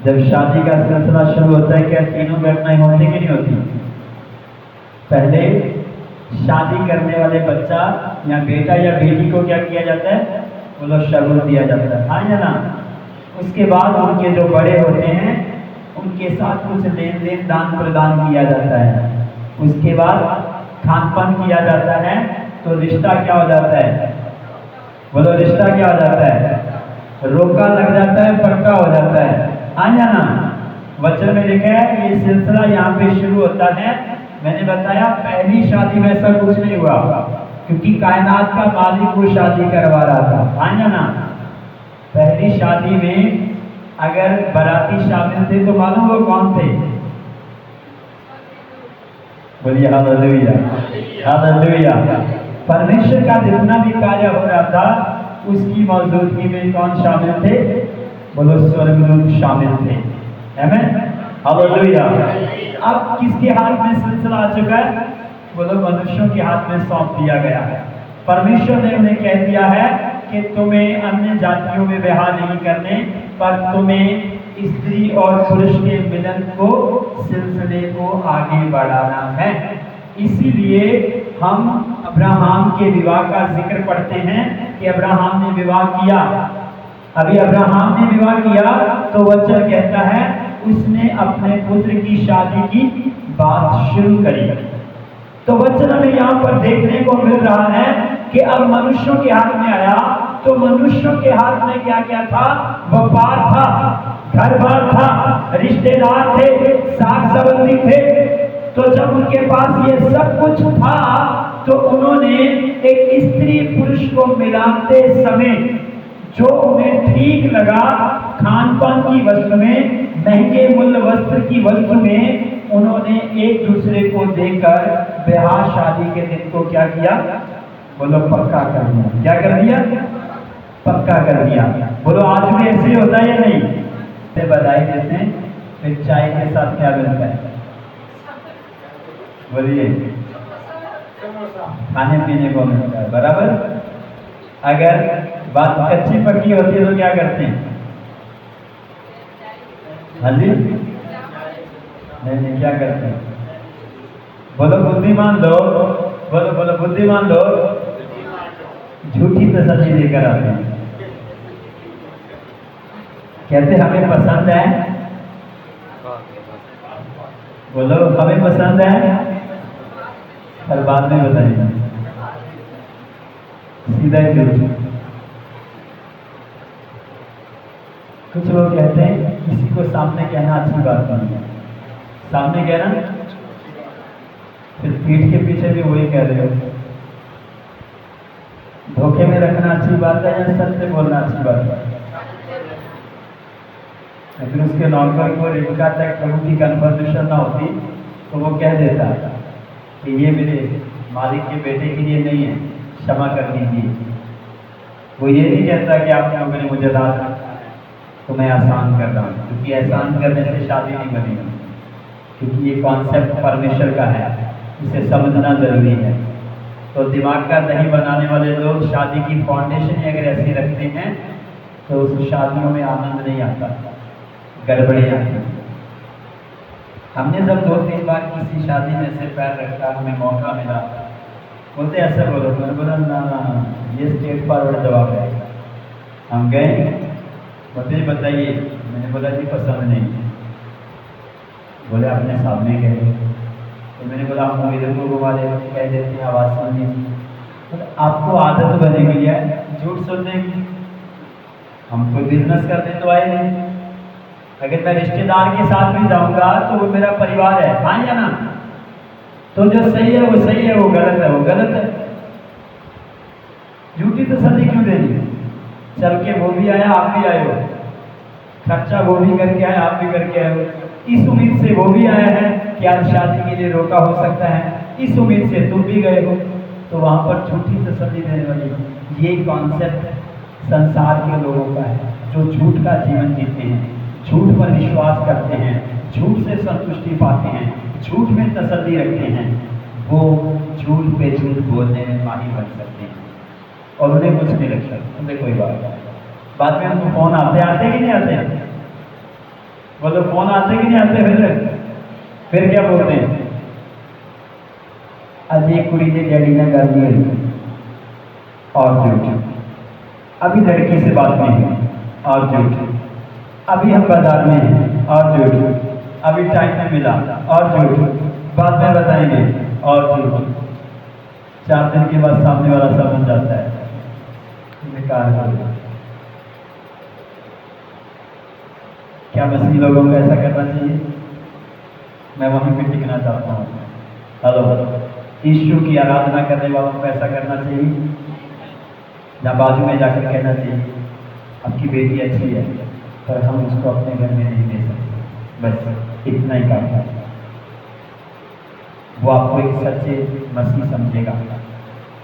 जब शादी का सिलसिला शुरू होता है क्या तीनों घटनाएं होती कि नहीं होती? पहले शादी करने वाले बच्चा या बेटा या बेटी को क्या किया जाता है? वो लोग शगुन दिया जाता है, हाँ या ना? उसके बाद उनके जो बड़े होते हैं उनके साथ कुछ लेन देन दान प्रदान किया जाता है। उसके बाद खान पान किया जाता है, तो रिश्ता क्या हो जाता है? बोलो रिश्ता क्या हो जाता है? रोका लग जाता है, पक्का हो जाता है, हाँ या ना? वचन में लिखा है ये सिलसिला यहाँ पे शुरू होता है। मैंने बताया पहली शादी में ऐसा कुछ नहीं हुआ, क्योंकि कायनात का मालिक वो शादी करवा रहा था, हाँ या ना? पहली शादी में अगर बाराती शामिल थे तो मालूम वो कौन थे? बोलिए हालेलुया, हालेलुया। परमेश्वर का जितना भी कार्य हो रहा था उसकी मौजूदगी में कौन शामिल थे? बोलो स्वर्गदूत शामिल थे, आमीन, हालेलुया। अब किसके हाथ में सिलसिला आ चुका है? बोलो मनुष्यों के हाथ में सौंप दिया गया है। परमेश्वर ने उन्हें कह दिया है कि तुम्हें अन्य जातियों में विवाह नहीं करने, पर तुम्हें स्त्री और पुरुष के मिलन को, सिलसिले को आगे बढ़ाना है। इसीलिए हम अब्राहम के विवाह का जिक्र पढ़ते हैं कि अब्राहम ने विवाह किया। अभी अब्राहम ने विवाह किया तो वचन कहता है उसने अपने पुत्र की शादी की बात शुरू करी। तो वचन हमें यहाँ पर देखने को मिल रहा है कि अब मनुष्यों के हाथ में आया तो मनुष्यों के हाथ में क्या क्या था? व्यापार था, घर बार था, रिश्तेदार थे, साग संबंधी थे। तो जब उनके पास ये सब कुछ था तो उन्होंने एक स्त्री पुरुष को मिलाते समय जो उन्हें ठीक लगा, खान पान की वस्तु में, महंगे मूल्य वस्त्र की वस्तु में, उन्होंने एक दूसरे को देकर ब्याह शादी के दिन को क्या किया? बोलो पक्का कर दिया। क्या कर दिया? पक्का कर दिया। बोलो आज भी ऐसे ही होता है या नहीं? से बधाई देते हैं, फिर चाय के साथ क्या मिलता है? बोलिए, खाने पीने को मिलता है, बराबर। अगर बात कच्ची पक्की होती है तो क्या करते हैं? हाँ जी, नहीं क्या करते हैं? बोलो बुद्धिमान लोग, बोलो बोलो बुद्धिमान लोग झूठी तसल्ली लेकर आते हैं। कहते हमें पसंद है, बोलो हमें पसंद है, कल बाद में बताइए। सीधा ही झूठ। कुछ लोग कहते हैं किसी को सामने कहना अच्छी बात नहीं है, सामने कहना, फिर पीठ के पीछे भी वही कह रहे हो। धोखे में रखना अच्छी बात है या सत्य बोलना अच्छी बात है? लेकिन उसके नौकर को रिबका तक प्रभु की कन्फर्मेशन ना होती तो वो कह देता कि ये मेरे मालिक के बेटे के लिए नहीं है, क्षमा कर दीजिए। वो ये नहीं कहता कि आप लोगों ने मुझे रात रखा है तो मैं आसान कर रहा हूँ, क्योंकि एहसान करने से शादी नहीं बनेगी, क्योंकि ये कॉन्सेप्ट परमेश्वर का है, इसे समझना जरूरी है। तो दिमाग का दही बनाने वाले लोग शादी की फाउंडेशन अगर ऐसी रखते हैं तो उस शादियों में आनंद नहीं आता, गड़बड़ी आती है। हमने जब 2-3 बार किसी शादी में से पैर रखा, हमें मौका मिला, बोलते ऐसा बोलो, मैंने बोला ना ये स्ट्रेट फॉरवर्ड जवाब है। हम गए, बोलते बताइए, मैंने बोला जी पसंद नहीं। बोले अपने सामने गए तो मैंने बोला हम इधर को घुमा देते, कह देते हैं आवाज़ सुनिए। तो आपको आदत बनी हुई है झूठ सुनने की, हम कोई बिजनेस करने तो आए नहीं। अगर मैं रिश्तेदार के साथ भी जाऊंगा तो वो मेरा परिवार है, हाँ या ना? तो जो सही है वो सही है, वो गलत है वो गलत है। झूठी तसल्ली क्यों देनी? चल के वो भी आया, आप भी आए हो, खर्चा वो भी करके आया, आप भी करके आए हो, इस उम्मीद से वो भी आया है कि आज शादी के लिए रोका हो सकता है, इस उम्मीद से तुम भी गए हो। तो वहाँ पर झूठी तसल्ली देने वाली ये कॉन्सेप्ट संसार के लोगों का है, जो झूठ का जीवन जीते हैं, झूठ पर विश्वास करते हैं, झूठ से संतुष्टि पाते हैं, झूठ में तसल्ली रखते हैं। वो झूठ पे झूठ बोलने में माहिर बन सकते हैं और उन्हें कुछ नहीं लगता, उन्हें कोई बात नहीं। बाद में हमको फोन आते कि नहीं आते? बोलो फोन आते कि नहीं आते? फिर क्या बोलते हैं? आज एक कुड़ी ने डैडी ने कर दिया और झूठ, अभी लड़की से बात नहीं हुई और झूठ, अभी हम बाजार में हैं और झूठ, अभी टाइम में मिला और झूठ, बाद में बताएंगे और झूठ। 4 दिन के बाद सामने वाला समझ जाता है, बेकार है। क्या मसीही लोगों को ऐसा करना चाहिए? मैं वहीं पे टिकना चाहता हूँ। हेलो, यीशु की आराधना करने वालों को ऐसा करना चाहिए या बाजू में जाकर कहना चाहिए आपकी बेटी अच्छी है पर हम उसको अपने घर में नहीं दे सकते, बस इतना ही काफी है। वो आपको एक सच्चे मसीह समझेगा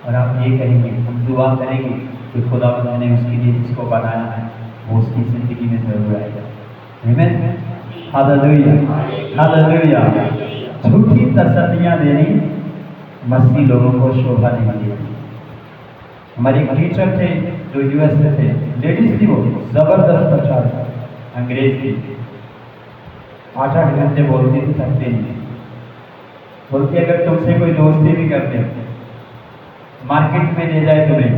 और आप ये कहेंगे, हम दुआ करेंगे कि खुदा ने उसके लिए जिसको बनाया है वो उसकी जिंदगी में जरूर आएगा। आमीन, हालेलुया, हालेलुया। झूठी तसल्लियाँ देनी मसीही लोगों को शोभा नहीं देती। हमारे एक टीचर थे जो यूएस में थे, लेडीज थी, वो जबरदस्त प्रचार, अंग्रेज थी, 8-8 घंटे बोलती तो थकते नहीं। बोलती अगर तुमसे कोई दोस्ती भी करते, मार्केट में ले जाए तुम्हें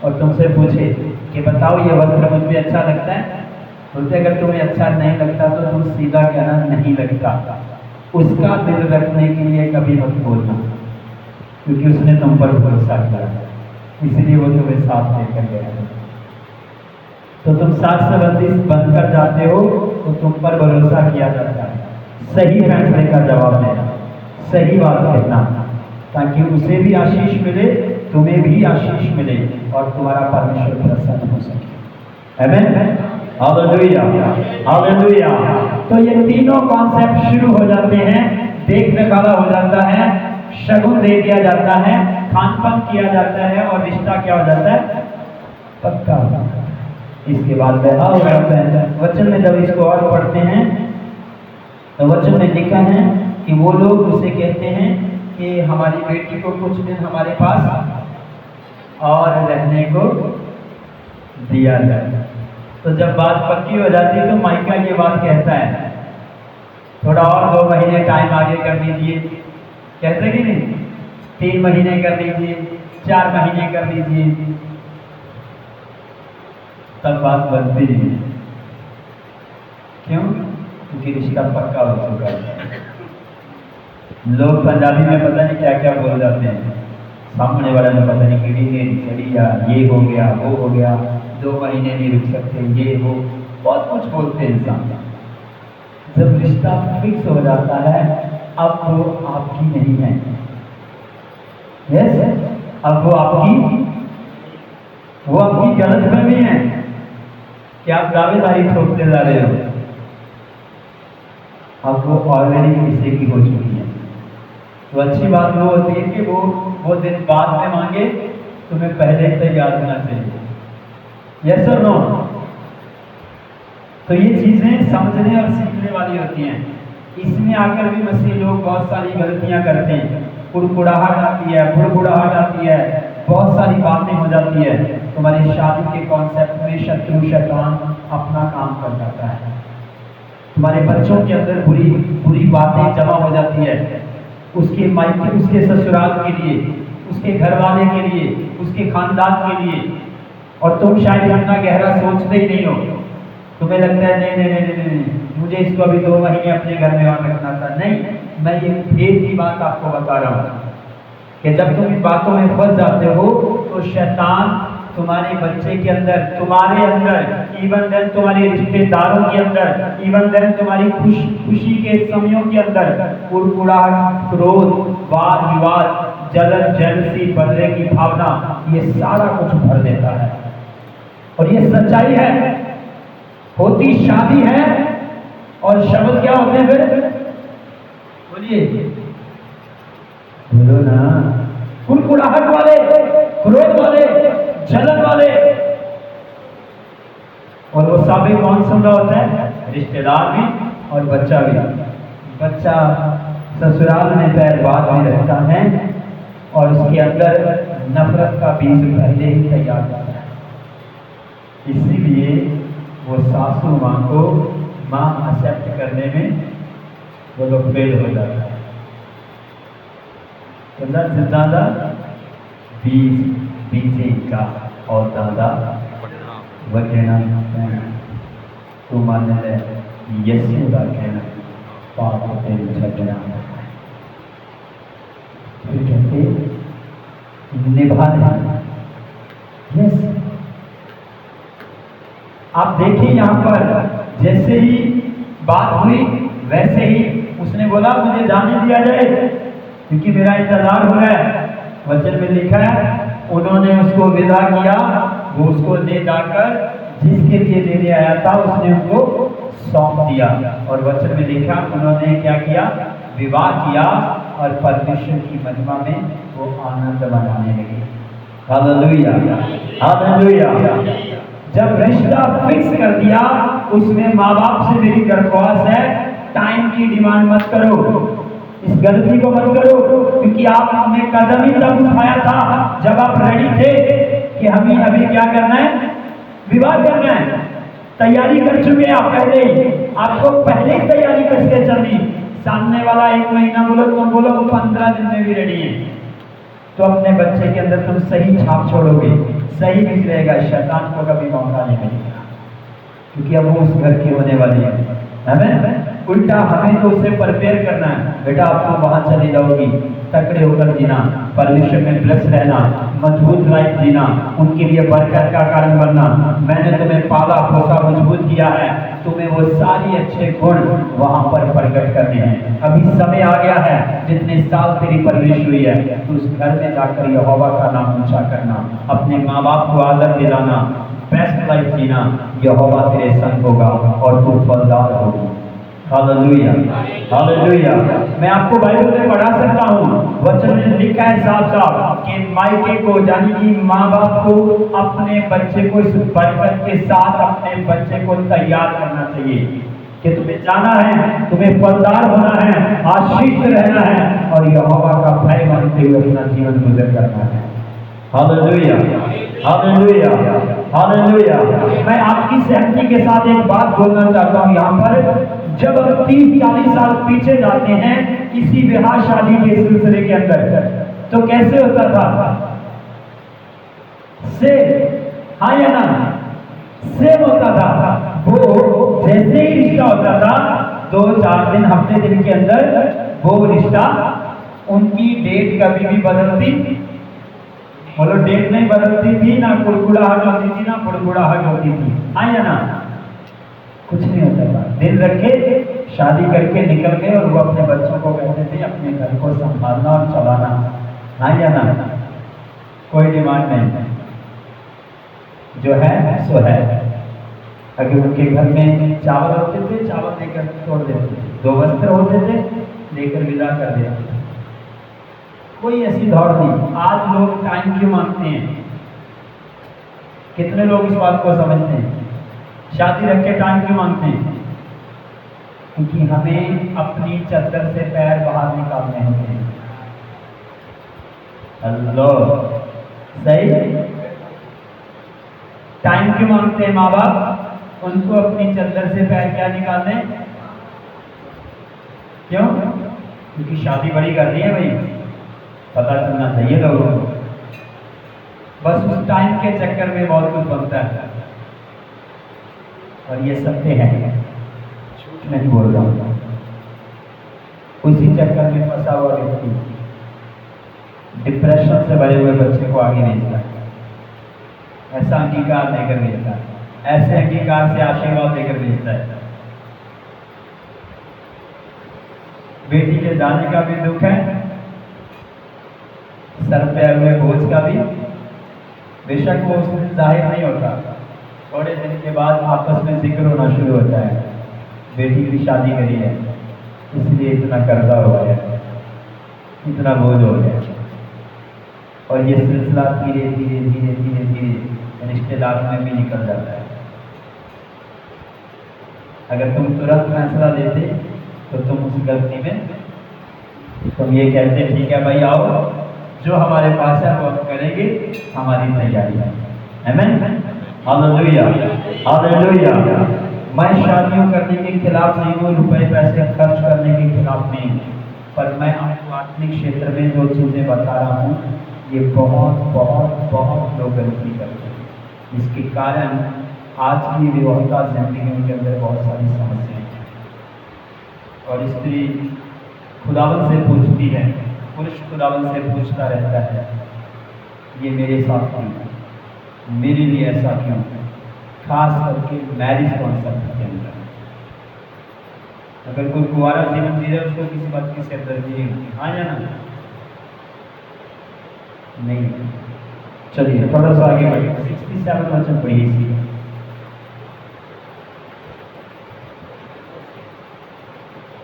और तुमसे पूछे कि बताओ ये वस्त्र मुझ में अच्छा लगता है, बोलते अगर तुम्हें अच्छा नहीं लगता तो तुम सीधा कहना नहीं लगता। उसका दिल रखने के लिए कभी मत बोलना, क्योंकि उसने तुम पर भरोसा किया, इसलिए वो तुम्हें साथ लेकर गया। तो तुम साथ संबंधी बनकर जाते हो तो तुम पर भरोसा किया जाता है। सही फैसले का जवाब देना, सही बात कहना, ताकि उसे भी आशीष मिले, तुम्हें भी आशीष मिले और तुम्हारा परमेश्वर प्रसन्न हो सके। आमीन, हालेलुया, हालेलुया। तो ये तीनों कॉन्सेप्ट शुरू हो जाते हैं, देख दिखावा हो जाता है, शगुन दे दिया जाता है, खानपान किया जाता है और रिश्ता क्या हो जाता है, पक्का हो जाता है। इसके बाद विवाह हो जाता है। वचन में जब इसको और पढ़ते हैं तो वचन में लिखा है कि वो लोग उसे कहते हैं कि हमारी बेटी को कुछ दिन हमारे पास और रहने को दिया जाए। तो जब बात पक्की हो जाती है तो माइका ये बात कहता है, थोड़ा और 2 महीने टाइम आगे कर दीजिए, कहते कि नहीं, 3 महीने कर दीजिए, 4 महीने कर दीजिए, तब बात बनती नहीं। क्यों? क्योंकि रिश्ता पक्का हो चुका है। लोग पंजाबी में पता नहीं क्या क्या बोल जाते हैं, सामने वाले में पता नहीं कि ये हो गया, वो हो गया, 2 महीने नहीं रुक सकते, ये वो बहुत कुछ बोलते हैं इंसान। जब रिश्ता फिक्स हो जाता है अब वो आपकी नहीं है। यस, अब वो आपकी गलतफहमी है कि आप दावेदारी ठोकते जा रहे हो। अब वो ऑलरेडी किसी की हो चुकी है। तो अच्छी बात वो होती है कि वो दिन बाद में मांगे, तुम्हें पहले ही तैयार होना चाहिए। यस और नो? तो ये चीजें समझने और सीखने वाली होती हैं। इसमें आकर भी मसीह लोग बहुत सारी गलतियां करते हैं, कुड़कुड़ाहट आती है, बुड़बुड़ाहट आती है, बहुत सारी बातें हो जाती है। तुम्हारी शादी के कॉन्सेप्ट में शत्रु शैतान अपना काम कर जाता है। तुम्हारे बच्चों के अंदर बुरी बुरी बातें जमा हो जाती है, उसके मायके, उसके ससुराल के लिए, उसके घर वाले के लिए, उसके खानदान के लिए, और तुम शायद इतना गहरा सोचते ही नहीं हो। तुम्हें लगता है नहीं नहीं नहीं नहीं, मुझे इसको अभी 2 महीने अपने घर में और रखना था। नहीं, मैं ये फेर की बात आपको बता रहा हूँ कि जब तुम इन बातों में फंस जाते हो तो शैतान तुम्हारे बच्चे के अंदर, तुम्हारे अंदर, इवन देन तुम्हारे रिश्तेदारों के अंदर, इवन देन तुम्हारी खुशी के समयों के अंदर कुड़कुड़ाहट, क्रोध, वाद विवाद, जलन, जेलसी, बदले की भावना, ये सारा कुछ भर देता है। और ये सच्चाई है। होती शादी है और शब्द क्या होते हैं फिर? बोलिए, बोलो ना। कुड़कुड़ाहट वाले, क्रोध वाले, जलन वाले। और वो साबित कौन सुन रहा होता है? रिश्तेदार भी और बच्चा भी। बच्चा ससुराल में पैर बाद में रहता है और उसके अंदर नफरत का बीज पहले ही तैयार होता है। इसीलिए वो सासू माँ को माँ एक्सेप्ट करने में वो लोग फेल हो जाता है। दादा बीज बीजे का और दादा वचना तू मान ले यीशु का कहना पाप तेरे छटना। फिर कहते निभाना। यस, आप देखिए यहाँ पर जैसे ही बात हुई वैसे ही उसने बोला मुझे जाने दिया जाए क्योंकि मेरा इंतजार हो रहा है। वचन में लिखा है उन्होंने उसको विदा किया, वो उसको ले जाकर जिसके लिए लेने आया था उसने उनको सौंप दिया। और वचन में लिखा उन्होंने क्या किया? विवाह किया और परमेश्वर की महिमा में वो आनंद मनाने लगे। Hallelujah, hallelujah. जब रिश्ता फिक्स कर दिया, उसमें माँ बाप से मेरी दरख्वास्त है, टाइम की डिमांड मत करो, इस गलती को मत करो, क्योंकि आपने कदम ही तब उठाया था जब आप रेडी थे कि हमें अभी क्या करना है? विवाह करना है। तैयारी कर चुके हैं आप पहले ही, आपको पहले ही तैयारी करके चलनी। सामने वाला 1 महीना बोलो, तुम बोलो 15 दिन में भी रेडी है, तो अपने बच्चे के अंदर तुम सही छाप छोड़ोगे, सही बीज रहेगा, शैतान को कभी मौका नहीं मिलेगा, क्योंकि अब वो उस घर की होने वाली है। हमें उल्टा हमें तो उसे प्रिपेयर करना है, बेटा आप तो वहां चली जाओगी, तकड़े होकर जीना, परमेश्वर में ब्लेस रहना, मजबूत लाइफ जीना, उनके लिए बरकत का कारण बनना। मैंने तुम्हें पाला पोसा मजबूत किया है, तुम्हें वो सारी अच्छे गुण वहां पर प्रकट करने हैं। अभी समय आ गया है, जितने साल तेरी परवरिश हुई है, तो उस घर में जाकर यहोवा का नाम ऊंचा करना, अपने माँ बाप को आदर दिलाना, बेस्ट लाइफ जीना, यहोवा तेरे संग होगा और तू फलदार होगी। Hallelujah, hallelujah. मैं आपको बाइबल में पढ़ा सकता हूँ, वचन में लिखा है साफ साफ कि मायके को यानी कि माँ बाप को अपने बच्चे को इस बरकत के साथ अपने बच्चे को तैयार करना चाहिए कि तुम्हें जाना है, तुम्हें फलदार होना है, आशीष रहना है और यहोवा का भय मानते हुए अपना जीवन गुजर करना है। Hallelujah, hallelujah, hallelujah. मैं आपकी सहमति के साथ एक बात बोलना चाहता हूँ यहाँ पर, जब हम 30-40 साल पीछे जाते हैं इसी विवाह शादी के सिलसिले के अंदर, तो कैसे होता था? सेम, हाँ या ना? सेम होता था। वो जैसे ही रिश्ता होता था 2-4 दिन, हफ्ते दिन के अंदर वो रिश्ता, उनकी डेट कभी भी बदलती, मतलब डेट नहीं बदलती थी, ना कुड़कुड़ाहट होती थी, ना बुड़बुड़ाहट होती थी, हाँ या ना? कुछ नहीं होता था। दिन रखे, शादी करके निकल गए और वो अपने बच्चों को कहते थे अपने घर को संभालना और चलाना, हाँ या ना? कोई डिमांड नहीं, जो है सो है। अगर उनके घर में चावल होते थे, चावल लेकर छोड़ देते थे, 2 वस्त्र होते थे, लेकर विदा कर देते थे, कोई ऐसी दौड़ नहीं। आज लोग टाइम क्यों मांगते हैं? कितने लोग इस बात को समझते हैं? शादी रख के टाइम क्यों मांगते हैं? क्योंकि हमें अपनी चद्दर से पैर बाहर निकालने होते हैं। हेलो, सही? टाइम क्यों मांगते हैं माँ बाप? उनको अपनी चद्दर से पैर क्या निकालने? क्यों? क्योंकि शादी बड़ी करनी है भाई, पता चलना चाहिए लोगों को। बस उस टाइम के चक्कर में बहुत कुछ बनता है, और ये सत्य है, झूठ नहीं बोल रहा हूँ। उसी चक्कर में फंसा हुआ व्यक्ति डिप्रेशन से भरे हुए बच्चे को आगे भेजता है, ऐसा अंगीकार देकर भेजता है, ऐसे अंगीकार से आशीर्वाद देकर भेजता है। बेटी के जाने का भी दुख है, सर पे हुए बोझ का भी। बेशक वो उस दिन जाहिर नहीं होता, थोड़े दिन के बाद आपस में जिक्र होना शुरू होता है, बेटी की शादी करी है इसलिए इतना कर्जा हो गया, इतना बोझ हो गया, और ये सिलसिला धीरे धीरे धीरे धीरे धीरे रिश्तेदारों में भी निकल जाता है। अगर तुम तुरंत फैसला लेते तो तुम उस गलती में तुम ये कहते ठीक है भाई आओ, जो हमारे पास है वो हम करेंगे, हमारी तैयारी है। आमीन, हालेलुया, हालेलुया। मैं शादियों करने के खिलाफ नहीं हूँ, रुपए पैसे खर्च करने के खिलाफ नहीं हूँ, पर मैं आपको आत्मिक क्षेत्र में जो चीज़ें बता रहा हूँ ये बहुत बहुत बहुत लोग गलती करते हैं, जिसके कारण आज की विवाहिता जिंदगी के अंदर बहुत सारी समस्याएं हैं। और स्त्री खुदावन से पूछती है, पुरुष खुदावन से पूछता रहता है ये मेरे साथ क्यों, मेरे लिए ऐसा क्यों, खास करके मैरिज कॉन्सेप्ट के अंदर। अगर कोई कुंवारा जीवन जी रहा है उसको किसी बात की सिरदर्दी नहीं होती, हाँ या ना? नहीं। चलिए थोड़ा सा आगे बढ़िए, 67 वचन पढ़िए इसी।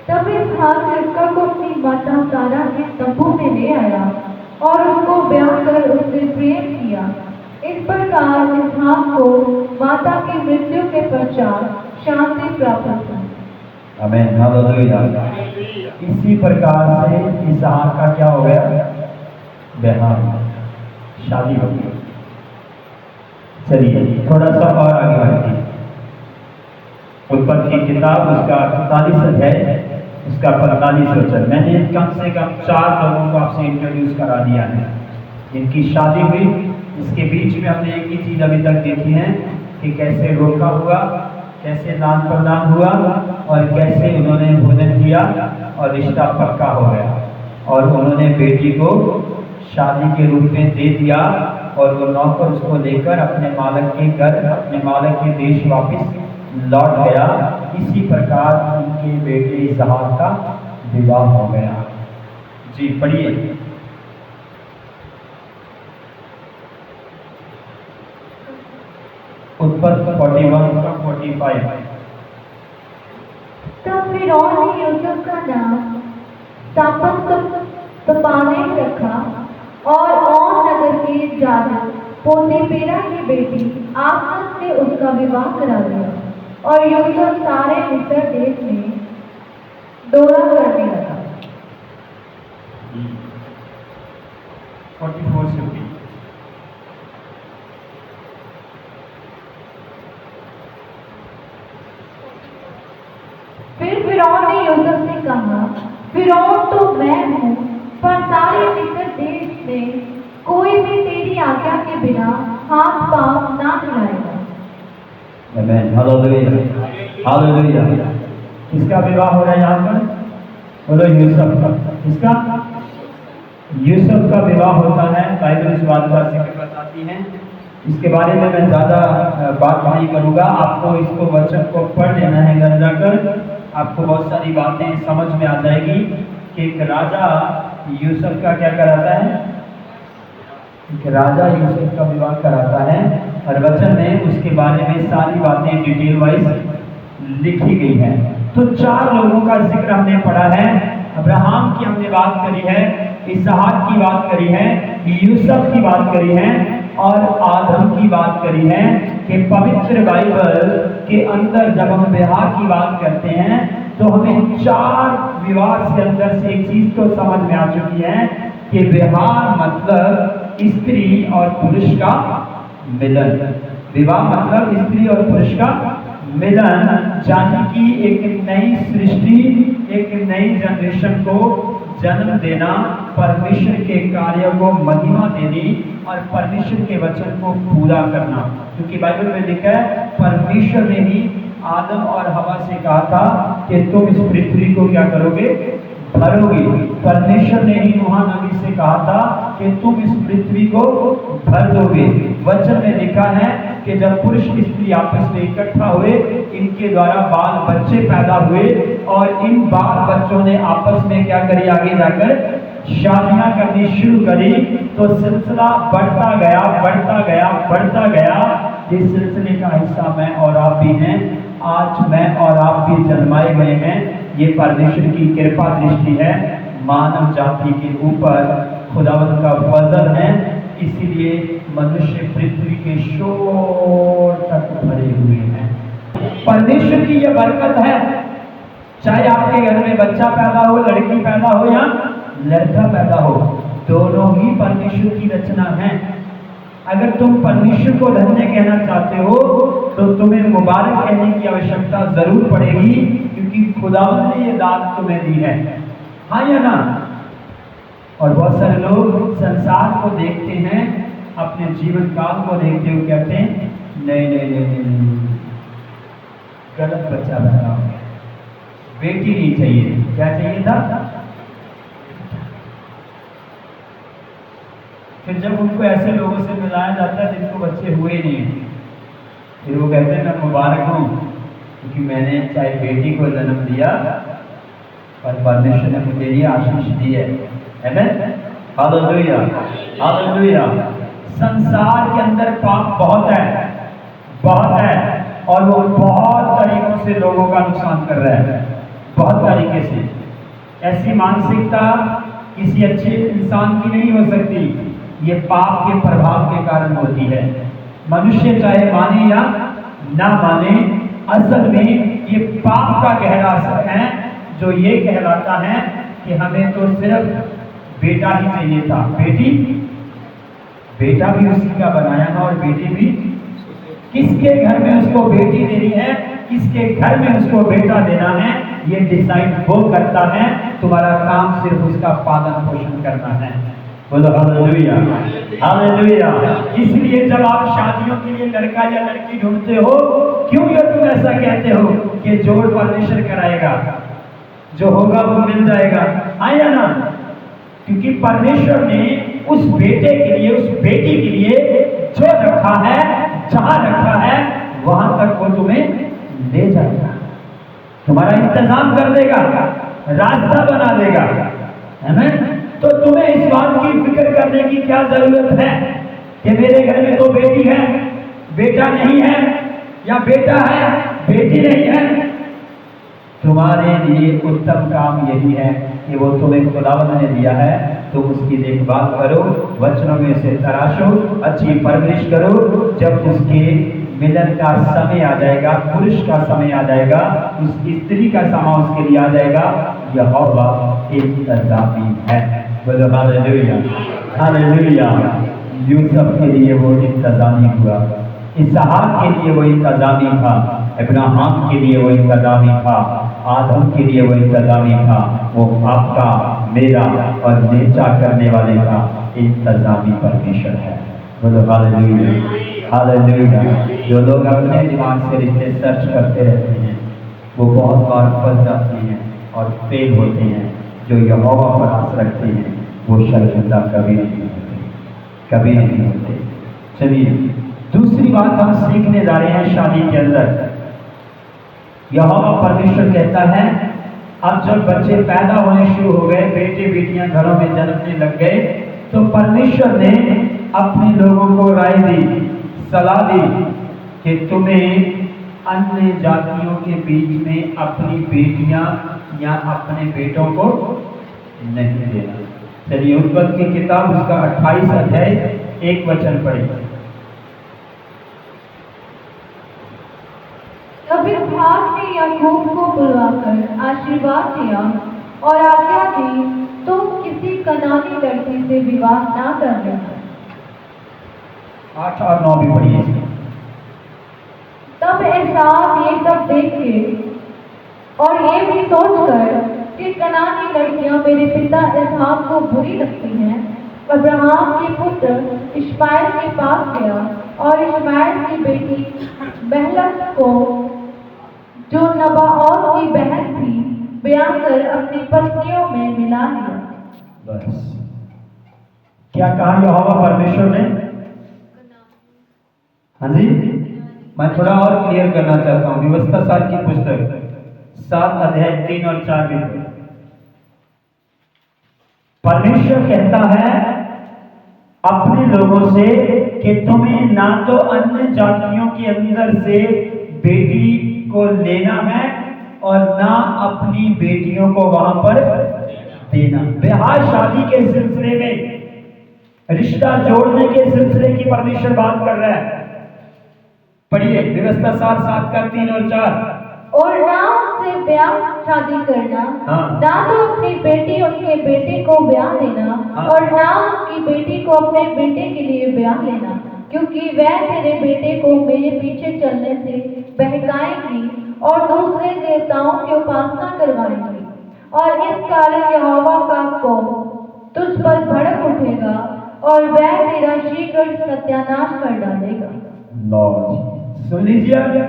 तब इसहाक रिबका को अपनी माता सारा के तंबू में ले आया और उसको ब्याह कर उससे प्रेम किया। इस प्रकार इसहाक को माता की मृत्यु के पश्चात शांति प्राप्त हुई। आमीन, हालेलुया। इसी प्रकार से इसहाक का क्या हो गया? ब्याह, शादी हो गई। चलिए थोड़ा सा और आगे बढ़ते हैं। उत्पत्ति की किताब उसका 48 अध्याय उसका 45 वचन। मैंने कम से कम 4 लोगों को आपसे इंट्रोड्यूस करा दिया है। इनकी शादी हुई, इसके बीच में हमने एक ही चीज अभी तक देखी है कि कैसे रोका हुआ, कैसे दान प्रदान हुआ और कैसे उन्होंने भोजन किया और रिश्ता पक्का हो गया और उन्होंने बेटी को शादी के रूप में दे दिया और वो नौकर उसको लेकर अपने मालिक के घर, अपने मालिक के देश वापस लौट गया। इसी प्रकार उनके बेटे इसहाक का विवाह हो गया। जी पढ़िए। उत्पत्ति 41 का 45। तब फिरौन ने यूसुफ का नाम तपानेस रखा और ऑन नगर के जाजक पोतीपेरा की बेटी आसनत से उसका विवाह करा दिया और यूसुफ सारे मिस्र देश में दौरा करने लगा। 44 से 50। फिर फिरौन ने यूसुफ से कहा, फिरौन तो मैं हूँ, पर सारे मिस्र देश में कोई भी तेरी आज्ञा के बिना हाथ पांव ना हिलाएगा। आमेन, हालेलुया, हालेलुया। किसका विवाह हो रहा है यहाँ पर? बोलो यूसुफ का। किसका? यूसुफ का विवाह होता है। बाइबल इस बात का जिक्र बताती है। इसके बारे में मैं ज़्यादा बात नहीं करूँगा। आपको इसको वचन को पढ़ लेना है घर जाकर, आपको बहुत सारी बातें समझ में आ जाएगी कि एक राजा यूसुफ का क्या कराता है। एक राजा यूसुफ का विवाह कराता है और वचन में उसके बारे में सारी बातें डिटेल वाइज लिखी गई है। तो 4 लोगों का जिक्र हमने पढ़ा है। अब्राहम की हमने बात करी है, इसहाक की बात करी है, यूसुफ की बात करी है और आदम की बात करी है कि पवित्र बाइबल के अंदर जब हम विवाह की बात करते हैं तो हमें 4 विवाह के अंदर से एक चीज तो समझ में आ चुकी है कि विवाह मतलब स्त्री और पुरुष का मिलन। विवाह मतलब स्त्री और पुरुष का मिलन, यानी कि एक नई सृष्टि, एक नई जनरेशन को जन्म देना, परमेश्वर के कार्य को महिमा देनी और परमेश्वर के वचन को पूरा करना। क्योंकि बाइबल में लिखा है परमेश्वर ने ही आदम और हवा से कहा था कि तुम इस पृथ्वी को क्या करोगे, भरोगे। परमेश्वर ने ही नूह नबी से कहा था कि तुम इस पृथ्वी को भर दोगे। वचन में लिखा है कि जब पुरुष स्त्री आपस में इकट्ठा हुए, इनके द्वारा बाल बच्चे पैदा हुए और इन बाल बच्चों ने आपस में क्या करी, आगे जाकर शादियां करनी शुरू करी। तो सिलसिला बढ़ता गया, बढ़ता गया, बढ़ता गया। इस सिलसिले का हिस्सा मैं और आप भी हैं। आज मैं और आप भी जन्माए गए हैं। ये परमेश्वर की कृपा दृष्टि है मानव जाति के ऊपर, खुदावंत का फजल है। इसीलिए मनुष्य पृथ्वी के शोर तक भरे हुए हैं। परमेश्वर की यह बरकत है, चाहे आपके घर में बच्चा पैदा हो, लड़की पैदा हो या लड़का पैदा हो, दोनों ही परमेश्वर की रचना है। अगर तुम परमेश्वर को धन्य कहना चाहते हो तो तुम्हें मुबारक कहने की आवश्यकता जरूर पड़ेगी, क्योंकि खुदावंद ने ये दात तुम्हें दी है। हाँ या ना? और बहुत सारे लोग संसार को देखते हैं, अपने जीवन काल को देखते हुए कहते हैं नहीं नहीं नहीं नहीं, नहीं। गलत बच्चा पैदा हो गया, बेटी नहीं चाहिए, क्या चाहिए था? फिर जब उनको ऐसे लोगों से मिलाया जाता है जिनको बच्चे हुए नहीं हैं, फिर वो कहते हैं मैं मुबारक हूँ क्योंकि मैंने चाहे बेटी को जन्म दिया पर परमेश्वर ने मुझे ये आशीष दी है। आमीन, हालेलुया, हालेलुया। संसार के अंदर पाप बहुत है, बहुत है, और वो बहुत तरीकों से लोगों का नुकसान कर रहा है, बहुत तरीके से। ऐसी मानसिकता किसी अच्छे इंसान की नहीं हो सकती, ये पाप के प्रभाव के कारण होती है। मनुष्य चाहे माने या ना माने, असल में ये पाप का गहरा असर है जो ये कहलाता है कि हमें तो सिर्फ बेटा ही चाहिए था। बेटा भी उसी का बनाया है और बेटी भी। किसके घर में उसको बेटी देनी है? किसके घर में उसको बेटा देना है, ये डिसाइड वो करता है। तुम्हारा काम सिर्फ उसका पालन पोषण करना है। बोलो हालेलुया, हालेलुया। इसलिए जब आप शादियों के लिए लड़का या लड़की ढूंढते हो, क्यों ये तुम ऐसा कहते हो कि जोड़ परमेश्वर कराएगा, जो होगा वो मिल जाएगा, आया ना? क्योंकि परमेश्वर ने उस बेटे के लिए, उस बेटी के लिए जो रखा है, जहां रखा है, वहां तक वो तुम्हें ले जाएगा, तुम्हारा इंतजाम कर देगा, रास्ता बना देगा, है ना? तो तुम्हें इस बात की फिक्र करने की क्या जरूरत है कि मेरे घर में तो बेटी है, बेटा नहीं है, या बेटा है, बेटी नहीं है। तुम्हारे लिए उत्तम काम यही है कि वो तुम्हें खुदावंद ने दिया है, तुम उसकी देखभाल करो, वचनों में से तराशो, अच्छी परवरिश करो। जब उसके मिलन का समय आ जाएगा, पुरुष का समय आ जाएगा, उस स्त्री का समय उसके लिए आ जाएगा, यहोवा इंतजामी है। बोलो हालेलुया, हालेलुया। यूसुफ के लिए वो इंतजामी हुआ, इसहाक के लिए वो इंतजामी था, अब्राहम के लिए वो इंतजामी था, आदम के लिए वो इंतजामी था। वो आपका, मेरा और नेचा करने वाले का इंतजामी परमेश्वर है। बोलो हालेलुया, हालेलुया। जो लोग अपने दिमाग से रिश्ते सर्च करते रहते हैं, वो बहुत बार फंस जाते हैं और फेल होते हैं। जो यहोवा पर आस रखते हैं, वो शर्मिंदा कभी नहीं होते, कभी नहीं होते। चलिए, दूसरी बात हम सीखने जा रहे हैं शादी के अंदर। यहोवा परमेश्वर कहता है, अब जब बच्चे पैदा होने शुरू हो गए, बेटे बेटियां घरों में जन्मने लग गए, तो परमेश्वर ने अपने लोगों को राय दी, सलाह दी कि तुम्हें अन्य जातियों के बीच में अपनी बेटियां या अपने बेटों को नहीं देना। चलिए, उत्पत्ति की किताब उसका 28 अध्याय 1 वचन पढ़िए। तब इसहाक ने याकूब को बुलवाकर आशीर्वाद दिया और आज्ञा दी, तुम किसी कनानी लड़की से विवाह ना कर लेना। 8 और 9 भी पढ़िए। तब इसहाक ये सब देख के और ये भी सोचकर कि कनानी लड़कियां मेरे पिता इसहाक को बुरी लगती हैं, अब्राहम के पुत्र इश्माएल के पास गया और इश्माएल की बेटी महलत को, जो नबाओत की बहन थी, ब्याह कर अपनी पत्नियों में मिला लिया। बस क्या कहा यहोवा परमेश्वर ने? हाँ जी, मैं थोड़ा और क्लियर करना चाहता हूँ। व्यवस्था साल की पुस्तक 7 अध्याय 3 और 4 में परमेश्वर कहता है अपने लोगों से कि तुम्हें ना तो अन्य जातियों के अंदर से बेटी को लेना है और ना अपनी बेटियों को वहां पर देना। ब्याह शादी के सिलसिले में, रिश्ता जोड़ने के सिलसिले की परमेश्वर बात कर रहा है। पढ़िए व्यवस्था 7 का 3 और 4। और ना उनसे ब्याह शादी करना, हाँ। ना तो अपनी बेटी उनके बेटे को ब्याह देना, हाँ। और ना उनकी बेटी को अपने बेटे के लिए ब्याह लेना, क्योंकि वह तेरे बेटे को मेरे पीछे चलने से बहकाएंगी और दूसरे देवताओं की उपासना करवाएंगी, और इस कारण यहोवा का कोप तुझ पर भड़क उठेगा और वह तेरा शीघ्र सत्यानाश कर डालेगा। लॉर्ड सुन लीजिए,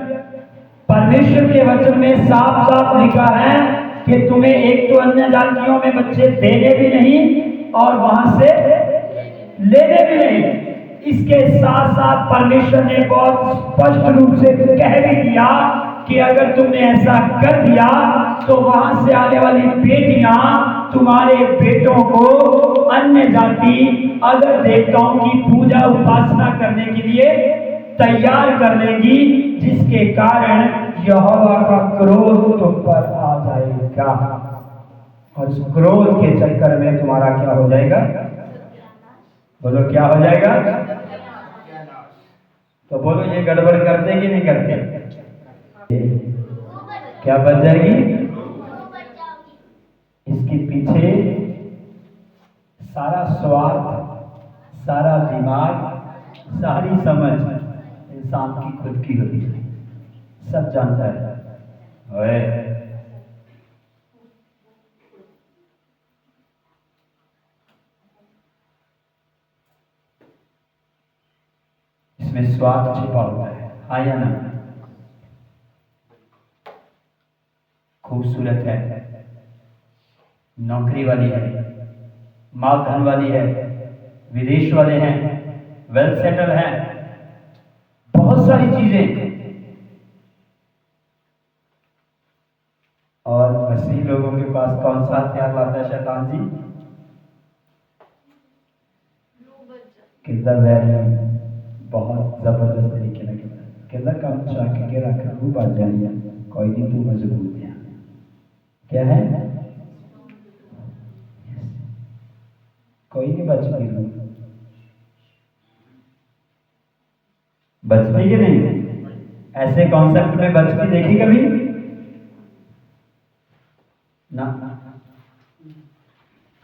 परमेश्वर के वचन में साफ साफ लिखा है कि तुम्हें एक तो अन्य जातियों में बच्चे देने भी नहीं और वहां से लेने भी नहीं। इसके साथ साथ परमेश्वर ने बहुत स्पष्ट रूप से कह भी दिया कि अगर तुमने ऐसा कर दिया तो वहां से आने वाली बेटियां तुम्हारे बेटों को अन्य जाति अगर देवताओं की पूजा उपासना करने के लिए तैयार कर लेगी, जिसके कारण यहोवा का क्रोध तुम पर आ जाएगा और उस क्रोध के चक्कर में तुम्हारा क्या हो जाएगा? बोलो क्या हो जाएगा? तो बोलो ये गड़बड़ करते कि नहीं करते? क्या बच जाएगी? इसके पीछे सारा स्वार्थ, सारा दिमाग, सारी समझ इंसान की खुद की होती है, सब जानता है। ओए इसमें स्वार्थ छिपा हुआ है, हाँ या ना? खूबसूरत है, नौकरी वाली है, माल धन वाली है, विदेश वाले हैं, वेल सेटल है, बहुत सारी चीजें, और मसीह लोगों के पास कौन सा हथियार लाता है शैतान जी? कितना वैरी बहुत जबरदस्त तरीके लगे कितना कम चाके के रखा रू बच जानी है, कोई नहीं तू मजबूत है। क्या है? कोई नहीं बचती, रू बचती कि नहीं? ऐसे कॉन्सेप्ट में बचती देखी कभी ना?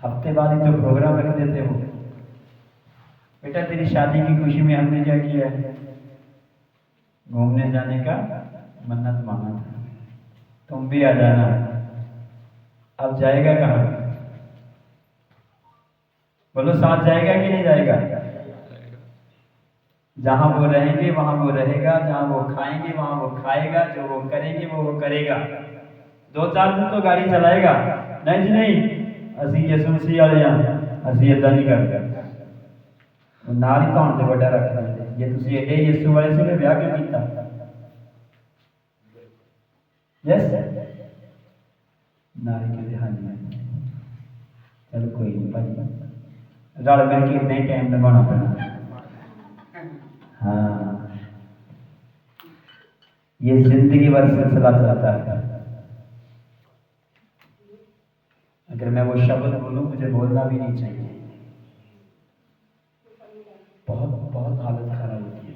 हफ्ते बाद ही तो प्रोग्राम रख देते हो। बेटा तेरी शादी की खुशी में हमने क्या किया है? घूमने जाने का मन्नत मांगा था, तुम भी आ जाना। अब जाएगा कहाँ? बोलो साथ जाएगा कि नहीं जाएगा? जहां वो रहेंगे वहां वो रहेगा, जहां वो खाएंगे वहां वो खाएगा, जो वो करेंगे वो करेगा। 2-4 दिन तो गाड़ी चलाएगा, नहीं जी नहीं असी यसू मसीह वाले असी इदा नहीं करते। नाल ही कौन से बड़ा रख लेंगे जे तुसी एडे यसू वाले से ब्याह क्यों कीता? यस नारी कहते हाँ जी, चलो कोई नहीं भाई, रल मिल के इतना ही टाइम लगाना पैना। हाँ ये जिंदगी भर सिलसिला चलता है। अगर मैं वो शब्द बोलूं मुझे बोलना भी नहीं चाहिए, बहुत बहुत हालत खराब होती है,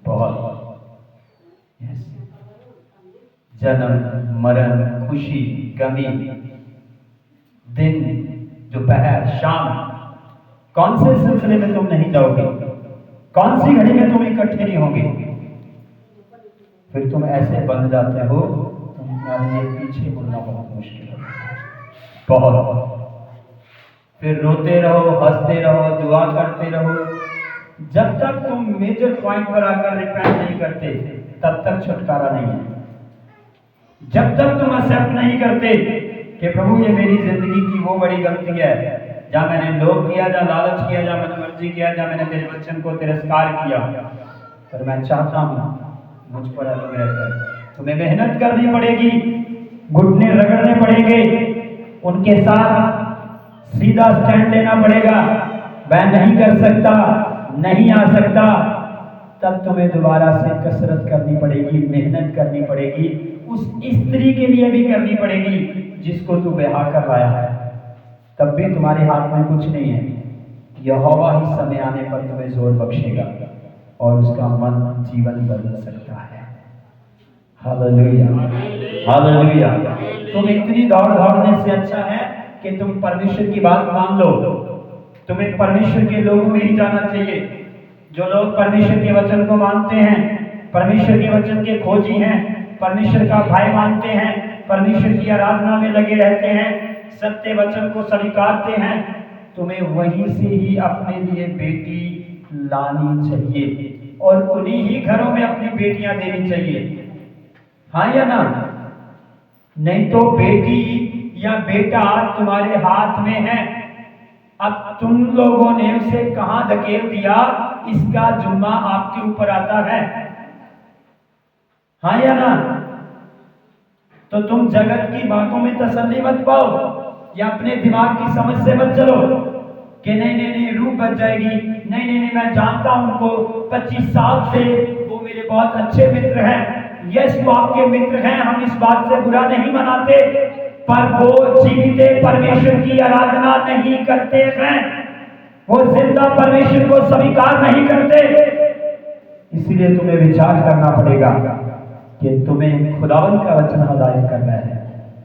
बहुत। यस जन्म मरण खुशी गमी, दिन दोपहर शाम, कौन से सिलसिले में तुम नहीं जाओगे? कौन सी घड़ी में तुम इकट्ठे नहीं होगे? फिर तुम ऐसे बन जाते हो, तुम्हारे लिए पीछे मुड़ना बहुत मुश्किल है, बहुत। फिर रोते रहो, हंसते रहो, दुआ करते रहो, जब तक तुम मेजर पॉइंट पर आकर रिपेंट नहीं करते तब तक छुटकारा नहीं है। जब तक तुम एक्सेप्ट नहीं करते कि प्रभु ये मेरी जिंदगी की वो बड़ी गलती है जहां मैंने लोभ किया, जहां लालच किया, जहां मनमर्जी किया, जहां मैंने तेरे वचन को तिरस्कार किया, पर मैं चाहता हूं मुझ पर अनुग्रह कर। तुम्हें मेहनत करनी पड़ेगी, घुटने रगड़ने पड़ेंगे, उनके साथ सीधा स्टैंड लेना पड़ेगा। मैं नहीं कर सकता, नहीं आ सकता, तब तुम्हें दोबारा से कसरत करनी पड़ेगी, मेहनत करनी पड़ेगी, उस स्त्री के लिए भी करनी पड़ेगी जिसको तू ब्याह कर लाया है। तब भी तुम्हारे हाथ में कुछ नहीं है। यहोवा ही समय आने पर तुम्हें जोर बख्शेगा और उसका मन जीवन बदल सकता है। Hallelujah, hallelujah. तुम इतनी दौड़ दौड़ने से अच्छा है कि तुम परमेश्वर की बात मान लो। तुम्हें परमेश्वर के लोगों में ही जाना चाहिए। जो लोग परमेश्वर के वचन को मानते हैं, परमेश्वर के वचन के खोजी हैं, परमेश्वर का भय मानते हैं, परमेश्वर की आराधना में लगे रहते हैं, सत्य वचन को स्वीकारते हैं, तुम्हें वहीं से ही अपने लिए बेटी लानी चाहिए और उन्हीं ही घरों में अपनी बेटियां देनी चाहिए। हाँ या ना? नहीं तो बेटी या बेटा तुम्हारे हाथ में है, अब तुम लोगों ने उसे कहां धकेल दिया, इसका जुम्मा आपके ऊपर आता है। हाँ या ना? तो तुम जगत की बातों में तसल्ली मत पाओ या अपने दिमाग की समझ से मत चलो कि नहीं नहीं नहीं रूह बच जाएगी, नहीं नहीं नहीं मैं जानता हूं उनको, 25 साल से वो मेरे बहुत अच्छे मित्र हैं। यस वो आपके मित्र हैं, हम इस बात से बुरा नहीं मनाते, पर वो जीवित परमेश्वर की आराधना नहीं करते हैं, वो जिंदा परमेश्वर को स्वीकार नहीं करते। इसलिए तुम्हें विचार करना पड़ेगा कि तुम्हें खुदावंद का वचन हदायत करना है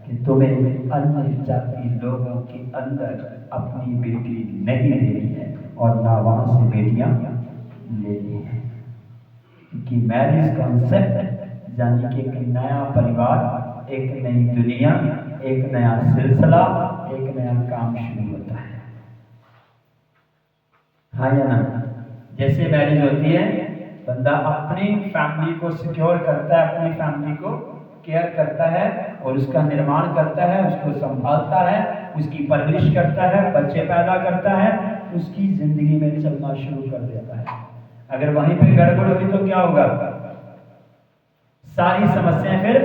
कि तुम्हें अन्य जाति लोगों के अंदर अपनी बेटी नहीं देनी है और ना वहां से बेटियां लेनी है। क्योंकि मैरिज कॉन्सेप्ट यानी कि एक नया परिवार एक नई दुनिया, एक नया सिलसिला, एक नया काम शुरू होता है। हाँ या ना? जैसे मैरिज होती है, बंदा अपनी फैमिली को सिक्योर करता है, अपनी फैमिली को केयर करता है और उसका निर्माण करता है, उसको संभालता है, उसकी परवरिश करता है, बच्चे पैदा करता है, उसकी जिंदगी में चलना शुरू कर देता है। अगर वहीं पे गड़बड़ हुई तो क्या होगा? सारी समस्याएं फिर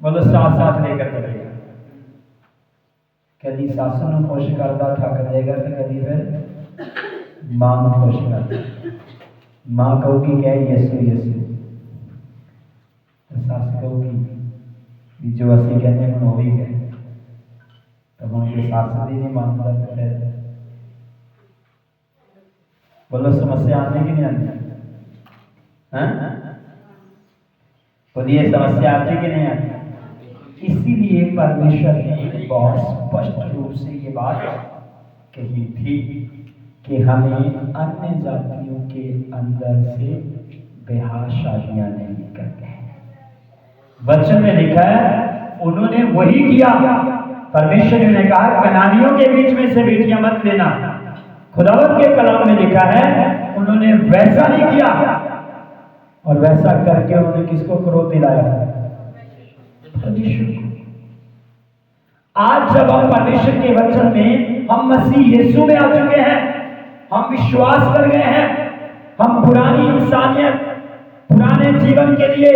बोलो साथ साथ लेकर चलेगा। कभी सासू ਨੂੰ खुश करता थक जाएगा तो कभी फिर मां ਨੂੰ खुश करता। मां कहोगी क्या यीशु यीशु, सास कहोगी जो असं कहते हैं वो भी कहे, तो हम ये सास भी नहीं मानता। फिर बोलो समस्या आती कि नहीं आती? बोलिए समस्या आती कि नहीं आती? इसीलिए परमेश्वर ने बहुत स्पष्ट रूप से ये बात कही थी कि हमें अन्य जातियों के अंदर से ब्याह शादियां नहीं करते हैं। वचन में लिखा है उन्होंने वही किया। परमेश्वर ने कहा कनानियों के बीच में से बेटियां मत लेना। खुदावंत के कलाम में लिखा है उन्होंने वैसा ही किया, और वैसा करके उन्होंने किसको क्रोध दिलाया? परमेश्वर को। आज जब हम परमेश्वर के वचन में हम मसीह यीशु में आ चुके हैं, हम विश्वास कर गए हैं, हम पुरानी इंसानियत, पुराने जीवन के लिए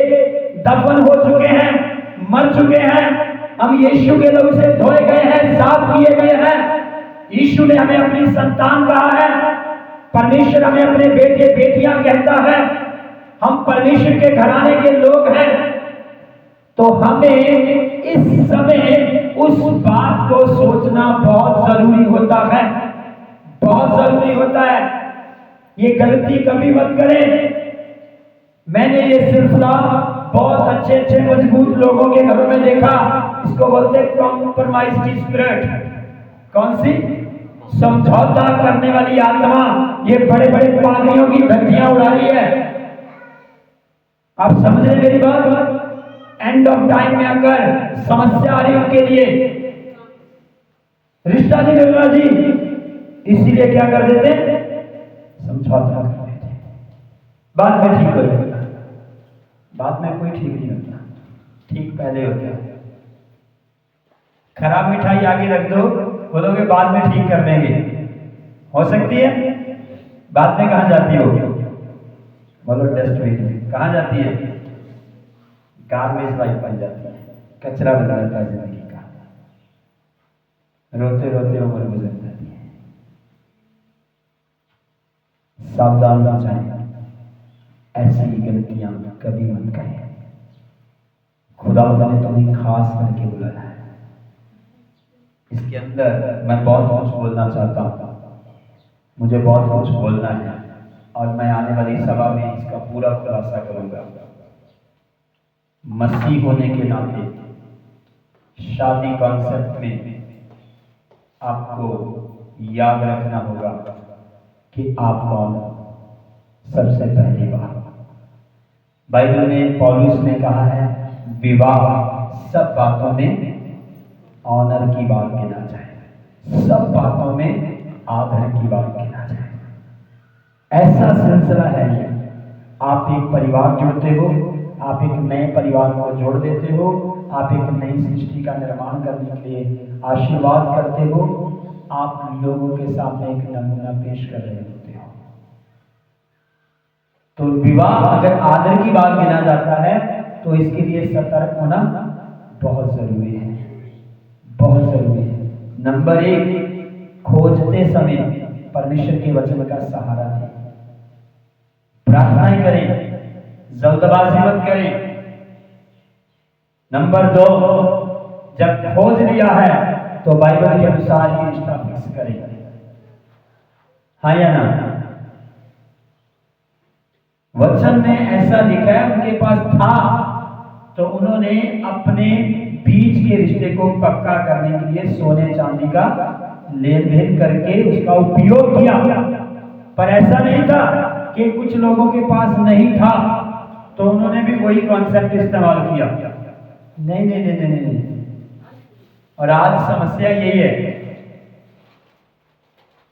दफन हो चुके हैं, मर चुके हैं, हम यीशु के लहू से धोए गए हैं, साफ किए गए हैं। यीशु ने हमें अपनी संतान कहा है, परमेश्वर हमें अपने बेटे बेटियां कहता है, हम परमेश्वर के घराने के लोग हैं। तो हमें इस समय उस बात को सोचना बहुत जरूरी होता है, बहुत जरूरी होता है। ये गलती कभी मत करें। मैंने ये सिलसिला बहुत अच्छे अच्छे मजबूत लोगों के घरों में देखा। इसको बोलते हैं कॉम्प्रोमाइज की स्पिरिट। कौन सी? समझौता करने वाली आत्मा। ये बड़े बड़े पादरियों की धज्जियां उड़ा रही है। आप समझ रहे मेरी बात? एंड ऑफ टाइम में अगर समस्या आ रही उनके लिए, रिश्ता नहीं मिल रहा जी, इसीलिए क्या कर देते? समझौता कर देते। बाद में ठीक हो जाएगा। बाद में कोई ठीक नहीं होता, ठीक पहले होता है। खराब मिठाई आगे रख दो, बोलोगे बाद में ठीक कर देंगे, हो सकती है। बाद में कहां जाती हो? बोलो डस्टबिन में। कहां जाती है? गार्बेज लाइफ बन जाती है, कचरा बन जाता है जिंदगी का। रोते रोते उम्र गुजर जाती है। सावधान हो जाए, ऐसी गलतियां कभी मत करें। खुदा ने तुम्हें खास करके बुलाया है। इसके अंदर मैं बहुत कुछ बोलना चाहता हूं, मुझे बहुत कुछ बोलना है, और मैं आने वाली सभा में इसका पूरा खुलासा करूंगा। मसीह होने के नाते शादी कॉन्सेप्ट में आपको याद रखना होगा कि आप कौन। सबसे पहली बात, बाइबल में पौलुस ने कहा है विवाह सब बातों में ऑनर की बात गिना जाए, सब बातों में आदर की बात गिना जाए। ऐसा सिलसिला है ये। आप एक परिवार जोड़ते हो, आप एक नए परिवार को जोड़ देते हो, आप एक नई सृष्टि का निर्माण करने के लिए आशीर्वाद करते हो, आप लोगों के सामने एक नमूना पेश कर रहे होते हो। तो विवाह अगर आदर की बात गिना जाता है तो इसके लिए सतर्क होना बहुत जरूरी है, बहुत जरूरी है। नंबर 1, खोजते समय परमेश्वर के वचन का सहारा लें, प्रार्थनाएं करें, जल्दबाजी मत करें। नंबर 2, जब खोज लिया है तो बाइबल के अनुसार ही रिश्ता फिक्स करें। हाँ या ना? वचन में ऐसा लिखा है उनके पास था तो उन्होंने अपने बीच के रिश्ते को पक्का करने के लिए सोने चांदी का लेन देन करके उसका उपयोग किया। पर ऐसा नहीं था कि कुछ लोगों के पास नहीं था तो उन्होंने भी वही कॉन्सेप्ट इस्तेमाल किया। नहीं नहीं नहीं नहीं नहीं। और आज समस्या यही है,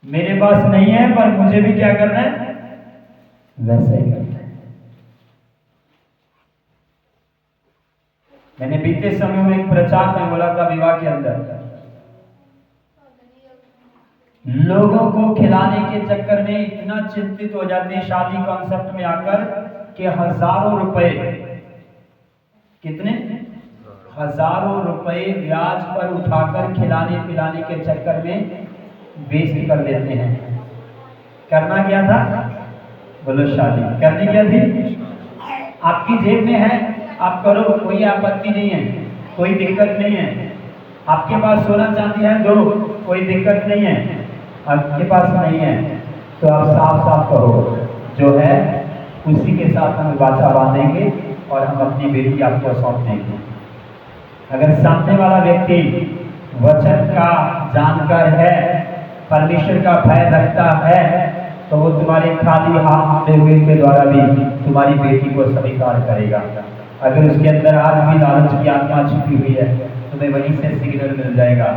मेरे पास नहीं है पर मुझे भी क्या करना है, वैसा ही करना है। मैंने बीते समय में एक प्रचार में बोला था, विवाह के अंदर लोगों को खिलाने के चक्कर में इतना चिंतित हो जाते हैं शादी कॉन्सेप्ट में आकर कि हजारों रुपए, कितने हजारों रुपए ब्याज पर उठाकर खिलाने पिलाने के चक्कर में वेस्ट कर देते हैं। करना क्या था, बोलो शादी करनी क्या थी, आपकी जेब में है आप करो, कोई आपत्ति नहीं है, कोई दिक्कत नहीं है। आपके पास सोना चांदी है दो, कोई दिक्कत नहीं है। आपके पास नहीं है तो आप साफ साफ कहो, जो है उसी के साथ हम वाचा बांधेंगे और हम अपनी बेटी आपको सौंप देंगे। अगर सामने वाला व्यक्ति वचन का जानकार है, परमेश्वर का भय रखता है, तो वो तुम्हारे खाली हाथ हुए के द्वारा भी तुम्हारी बेटी को स्वीकार करेगा। अगर उसके अंदर आज भी लालच की आत्मा छिपी हुई है, तुम्हें वहीं से सिग्नल मिल जाएगा,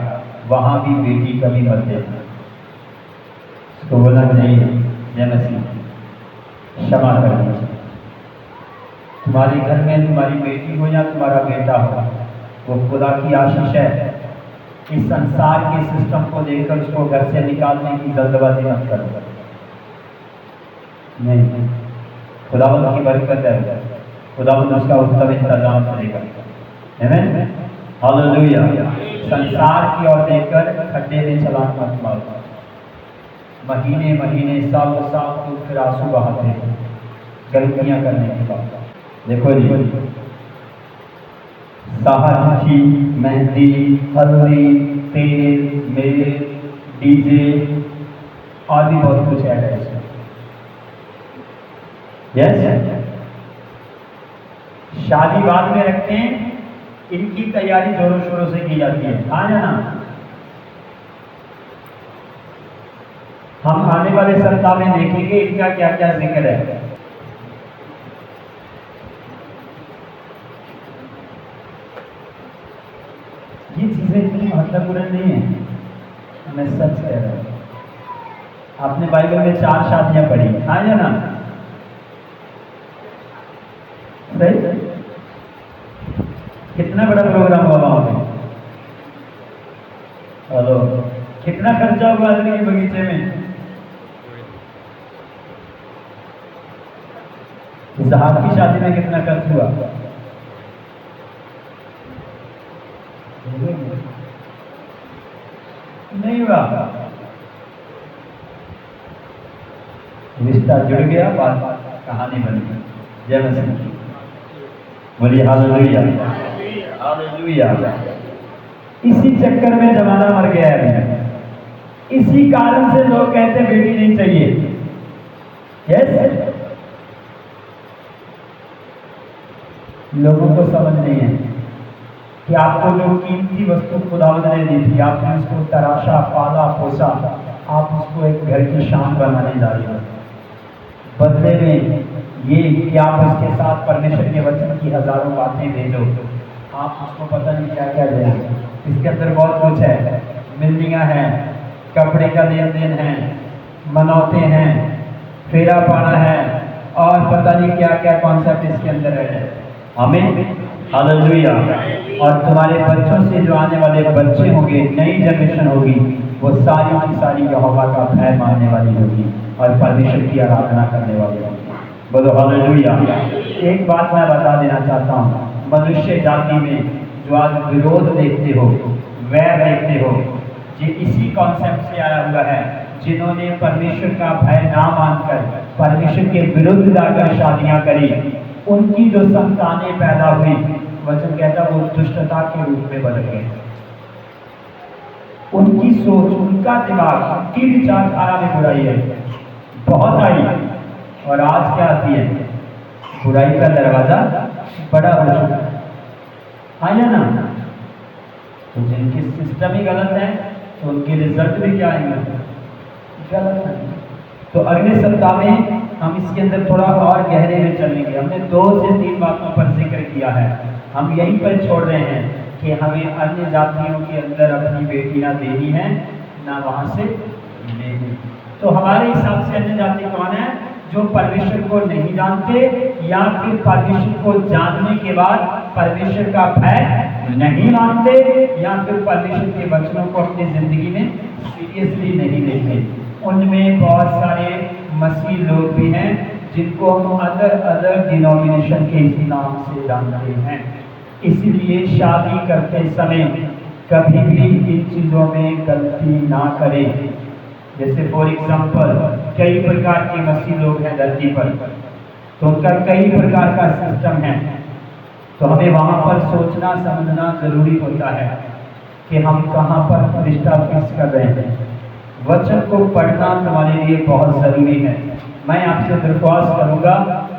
वहां भी बेटी कभी मत देना। तो बोला नहीं, जय मसीह, क्षमा कर दीजिए। तुम्हारे घर में तुम्हारी बेटी हो या तुम्हारा बेटा हो, वो खुदा की आशीष है। इस संसार के सिस्टम को देखकर उसको घर से निकालने की जल्दबाजी मत करो। नहीं, खुदावंद की बरकत है, खुदावंद उसका उत्तम इंतजाम करेगा। आमीन, हालेलुया। संसार की ओर देखकर खड्डे में छलांग मत मारो। महीने महीने सालों साल तो फिर आंसू बहाते हैं गलतियां करने के बाद। देखो जी, साहर, मेहंदी, हल्दी, तेल, मेल, डीजे और भी बहुत कुछ ऐड है इसमें। यस, शादी बाद में रखते हैं, इनकी तैयारी जोरों शोरों से की जाती है। हाँ या ना? हम आने वाले सप्ताह में देखेंगे इनका क्या क्या जिक्र है। ये चीजें इतनी महत्वपूर्ण नहीं है, मैं सच कह रहा हूं। आपने बाइबल में 4 शादियां पढ़ी, हाँ या ना? सही? कितना बड़ा प्रोग्राम हुआ वहां पे? हेलो, कितना खर्चा हुआ आदमी के बगीचे में? इसहाक की शादी में कितना खर्च हुआ? नहीं हुआ। रिश्ता जुड़ गया, बात कहानी बन गई। जय मसीह, बोलिए हालेलुया, हालेलुया। इसी चक्कर में जमाना मर गया है। इसी कारण से लोग कहते हैं बेटी नहीं चाहिए। यस, लोगों को समझ नहीं है कि आपको जो कीमती वस्तु खुदावंद ने दी थी, आपने उसको तराशा, पाला, पोसा, आप उसको एक घर की शान बनाने जा रहे हो। बदले में ये कि आप उसके साथ परमेश्वर के वचन की हजारों बातें भेजो, आप उसको पता नहीं क्या क्या देंगे। इसके अंदर बहुत कुछ है, मिलनियाँ हैं, कपड़े का लेन देन है, मनौते हैं, फेरा पाना है और पता नहीं क्या क्या कॉन्सेप्ट इसके अंदर है। आमीन, हालेलुया। और तुम्हारे बच्चों से जो आने वाले बच्चे होंगे, नई जनरेशन होगी, वो सारी की सारी यहोवा का भय मानने वाली होगी और परमेश्वर की आराधना करने वाली होगी। बोलो हालेलुया। एक बात मैं बता देना चाहता हूँ, मनुष्य जाति में जो आज विरोध देखते हो, वैर देखते हो, ये इसी कॉन्सेप्ट से आया हुआ है। जिन्होंने परमेश्वर का भय ना मानकर परमेश्वर के विरुद्ध जाकर शादियां करी, उनकी जो संतानें पैदा हुई, वचन कहता वो दुष्टता के रूप में बदल गए। उनकी सोच, उनका दिमाग, उनकी विचारधारा में बुराई है, बहुत आई। और आज क्या आती है? बुराई का दरवाजा बड़ा हो चुका है। हाँ या ना? तो जिनकी सिस्टम ही गलत है तो उनके रिजल्ट भी क्या आएंगे? गलत है। तो अगले सप्ताह में हम इसके अंदर थोड़ा और गहरे में चलेंगे। हमने 2 से 3 बातों पर जिक्र किया है। हम यहीं पर छोड़ रहे हैं कि हमें अन्य जातियों के अंदर अपनी बेटियां देनी है, ना वहाँ से लेनी। तो हमारे हिसाब से अन्य जाति कौन है? जो परमेश्वर को नहीं जानते या फिर परमेश्वर को जानने के बाद परमेश्वर का भय नहीं मानते या फिर परमेश्वर के वचनों को अपनी जिंदगी में सीरियसली नहीं लेते। उनमें बहुत सारे मसीह लोग भी हैं जिनको हम अदर डिनोमिनेशन के इस नाम से जानते हैं। इसलिए शादी करते समय कभी भी इन चीज़ों में गलती ना करें। जैसे फॉर एग्जाम्पल कई प्रकार के मसीह लोग हैं धरती पर, तो उनका कई प्रकार का सिस्टम है, तो हमें वहाँ पर सोचना समझना जरूरी होता है कि हम कहाँ पर रिश्ता फिक्स कर रहे हैं। वचन को पढ़ना तुम्हारे लिए बहुत ज़रूरी है। मैं आपसे दरख्वास्त करूँगा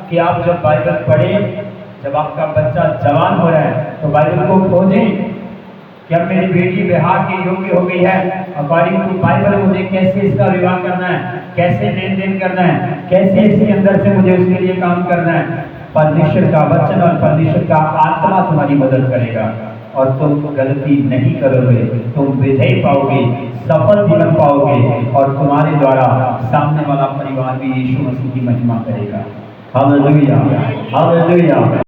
कि आप जब बाइबल पढ़ें, जब आपका बच्चा जवान हो रहा है तो बाइबल को खोजें कि अब मेरी बेटी विवाह के योग्य हो गई है, अकॉर्डिंग टू बाइबल मुझे कैसे इसका विवाह करना है, कैसे लेन देन करना है, कैसे इसके अंदर से मुझे उसके लिए काम करना है। परमेश्वर का वचन और परमेश्वर का आत्मा तुम्हारी मदद करेगा और तुम गलती नहीं करोगे, तुम विजय पाओगे, सफल जीवन पाओगे और तुम्हारे द्वारा सामने वाला परिवार भी यीशु मसीह की महिमा करेगा। Hallelujah, hallelujah.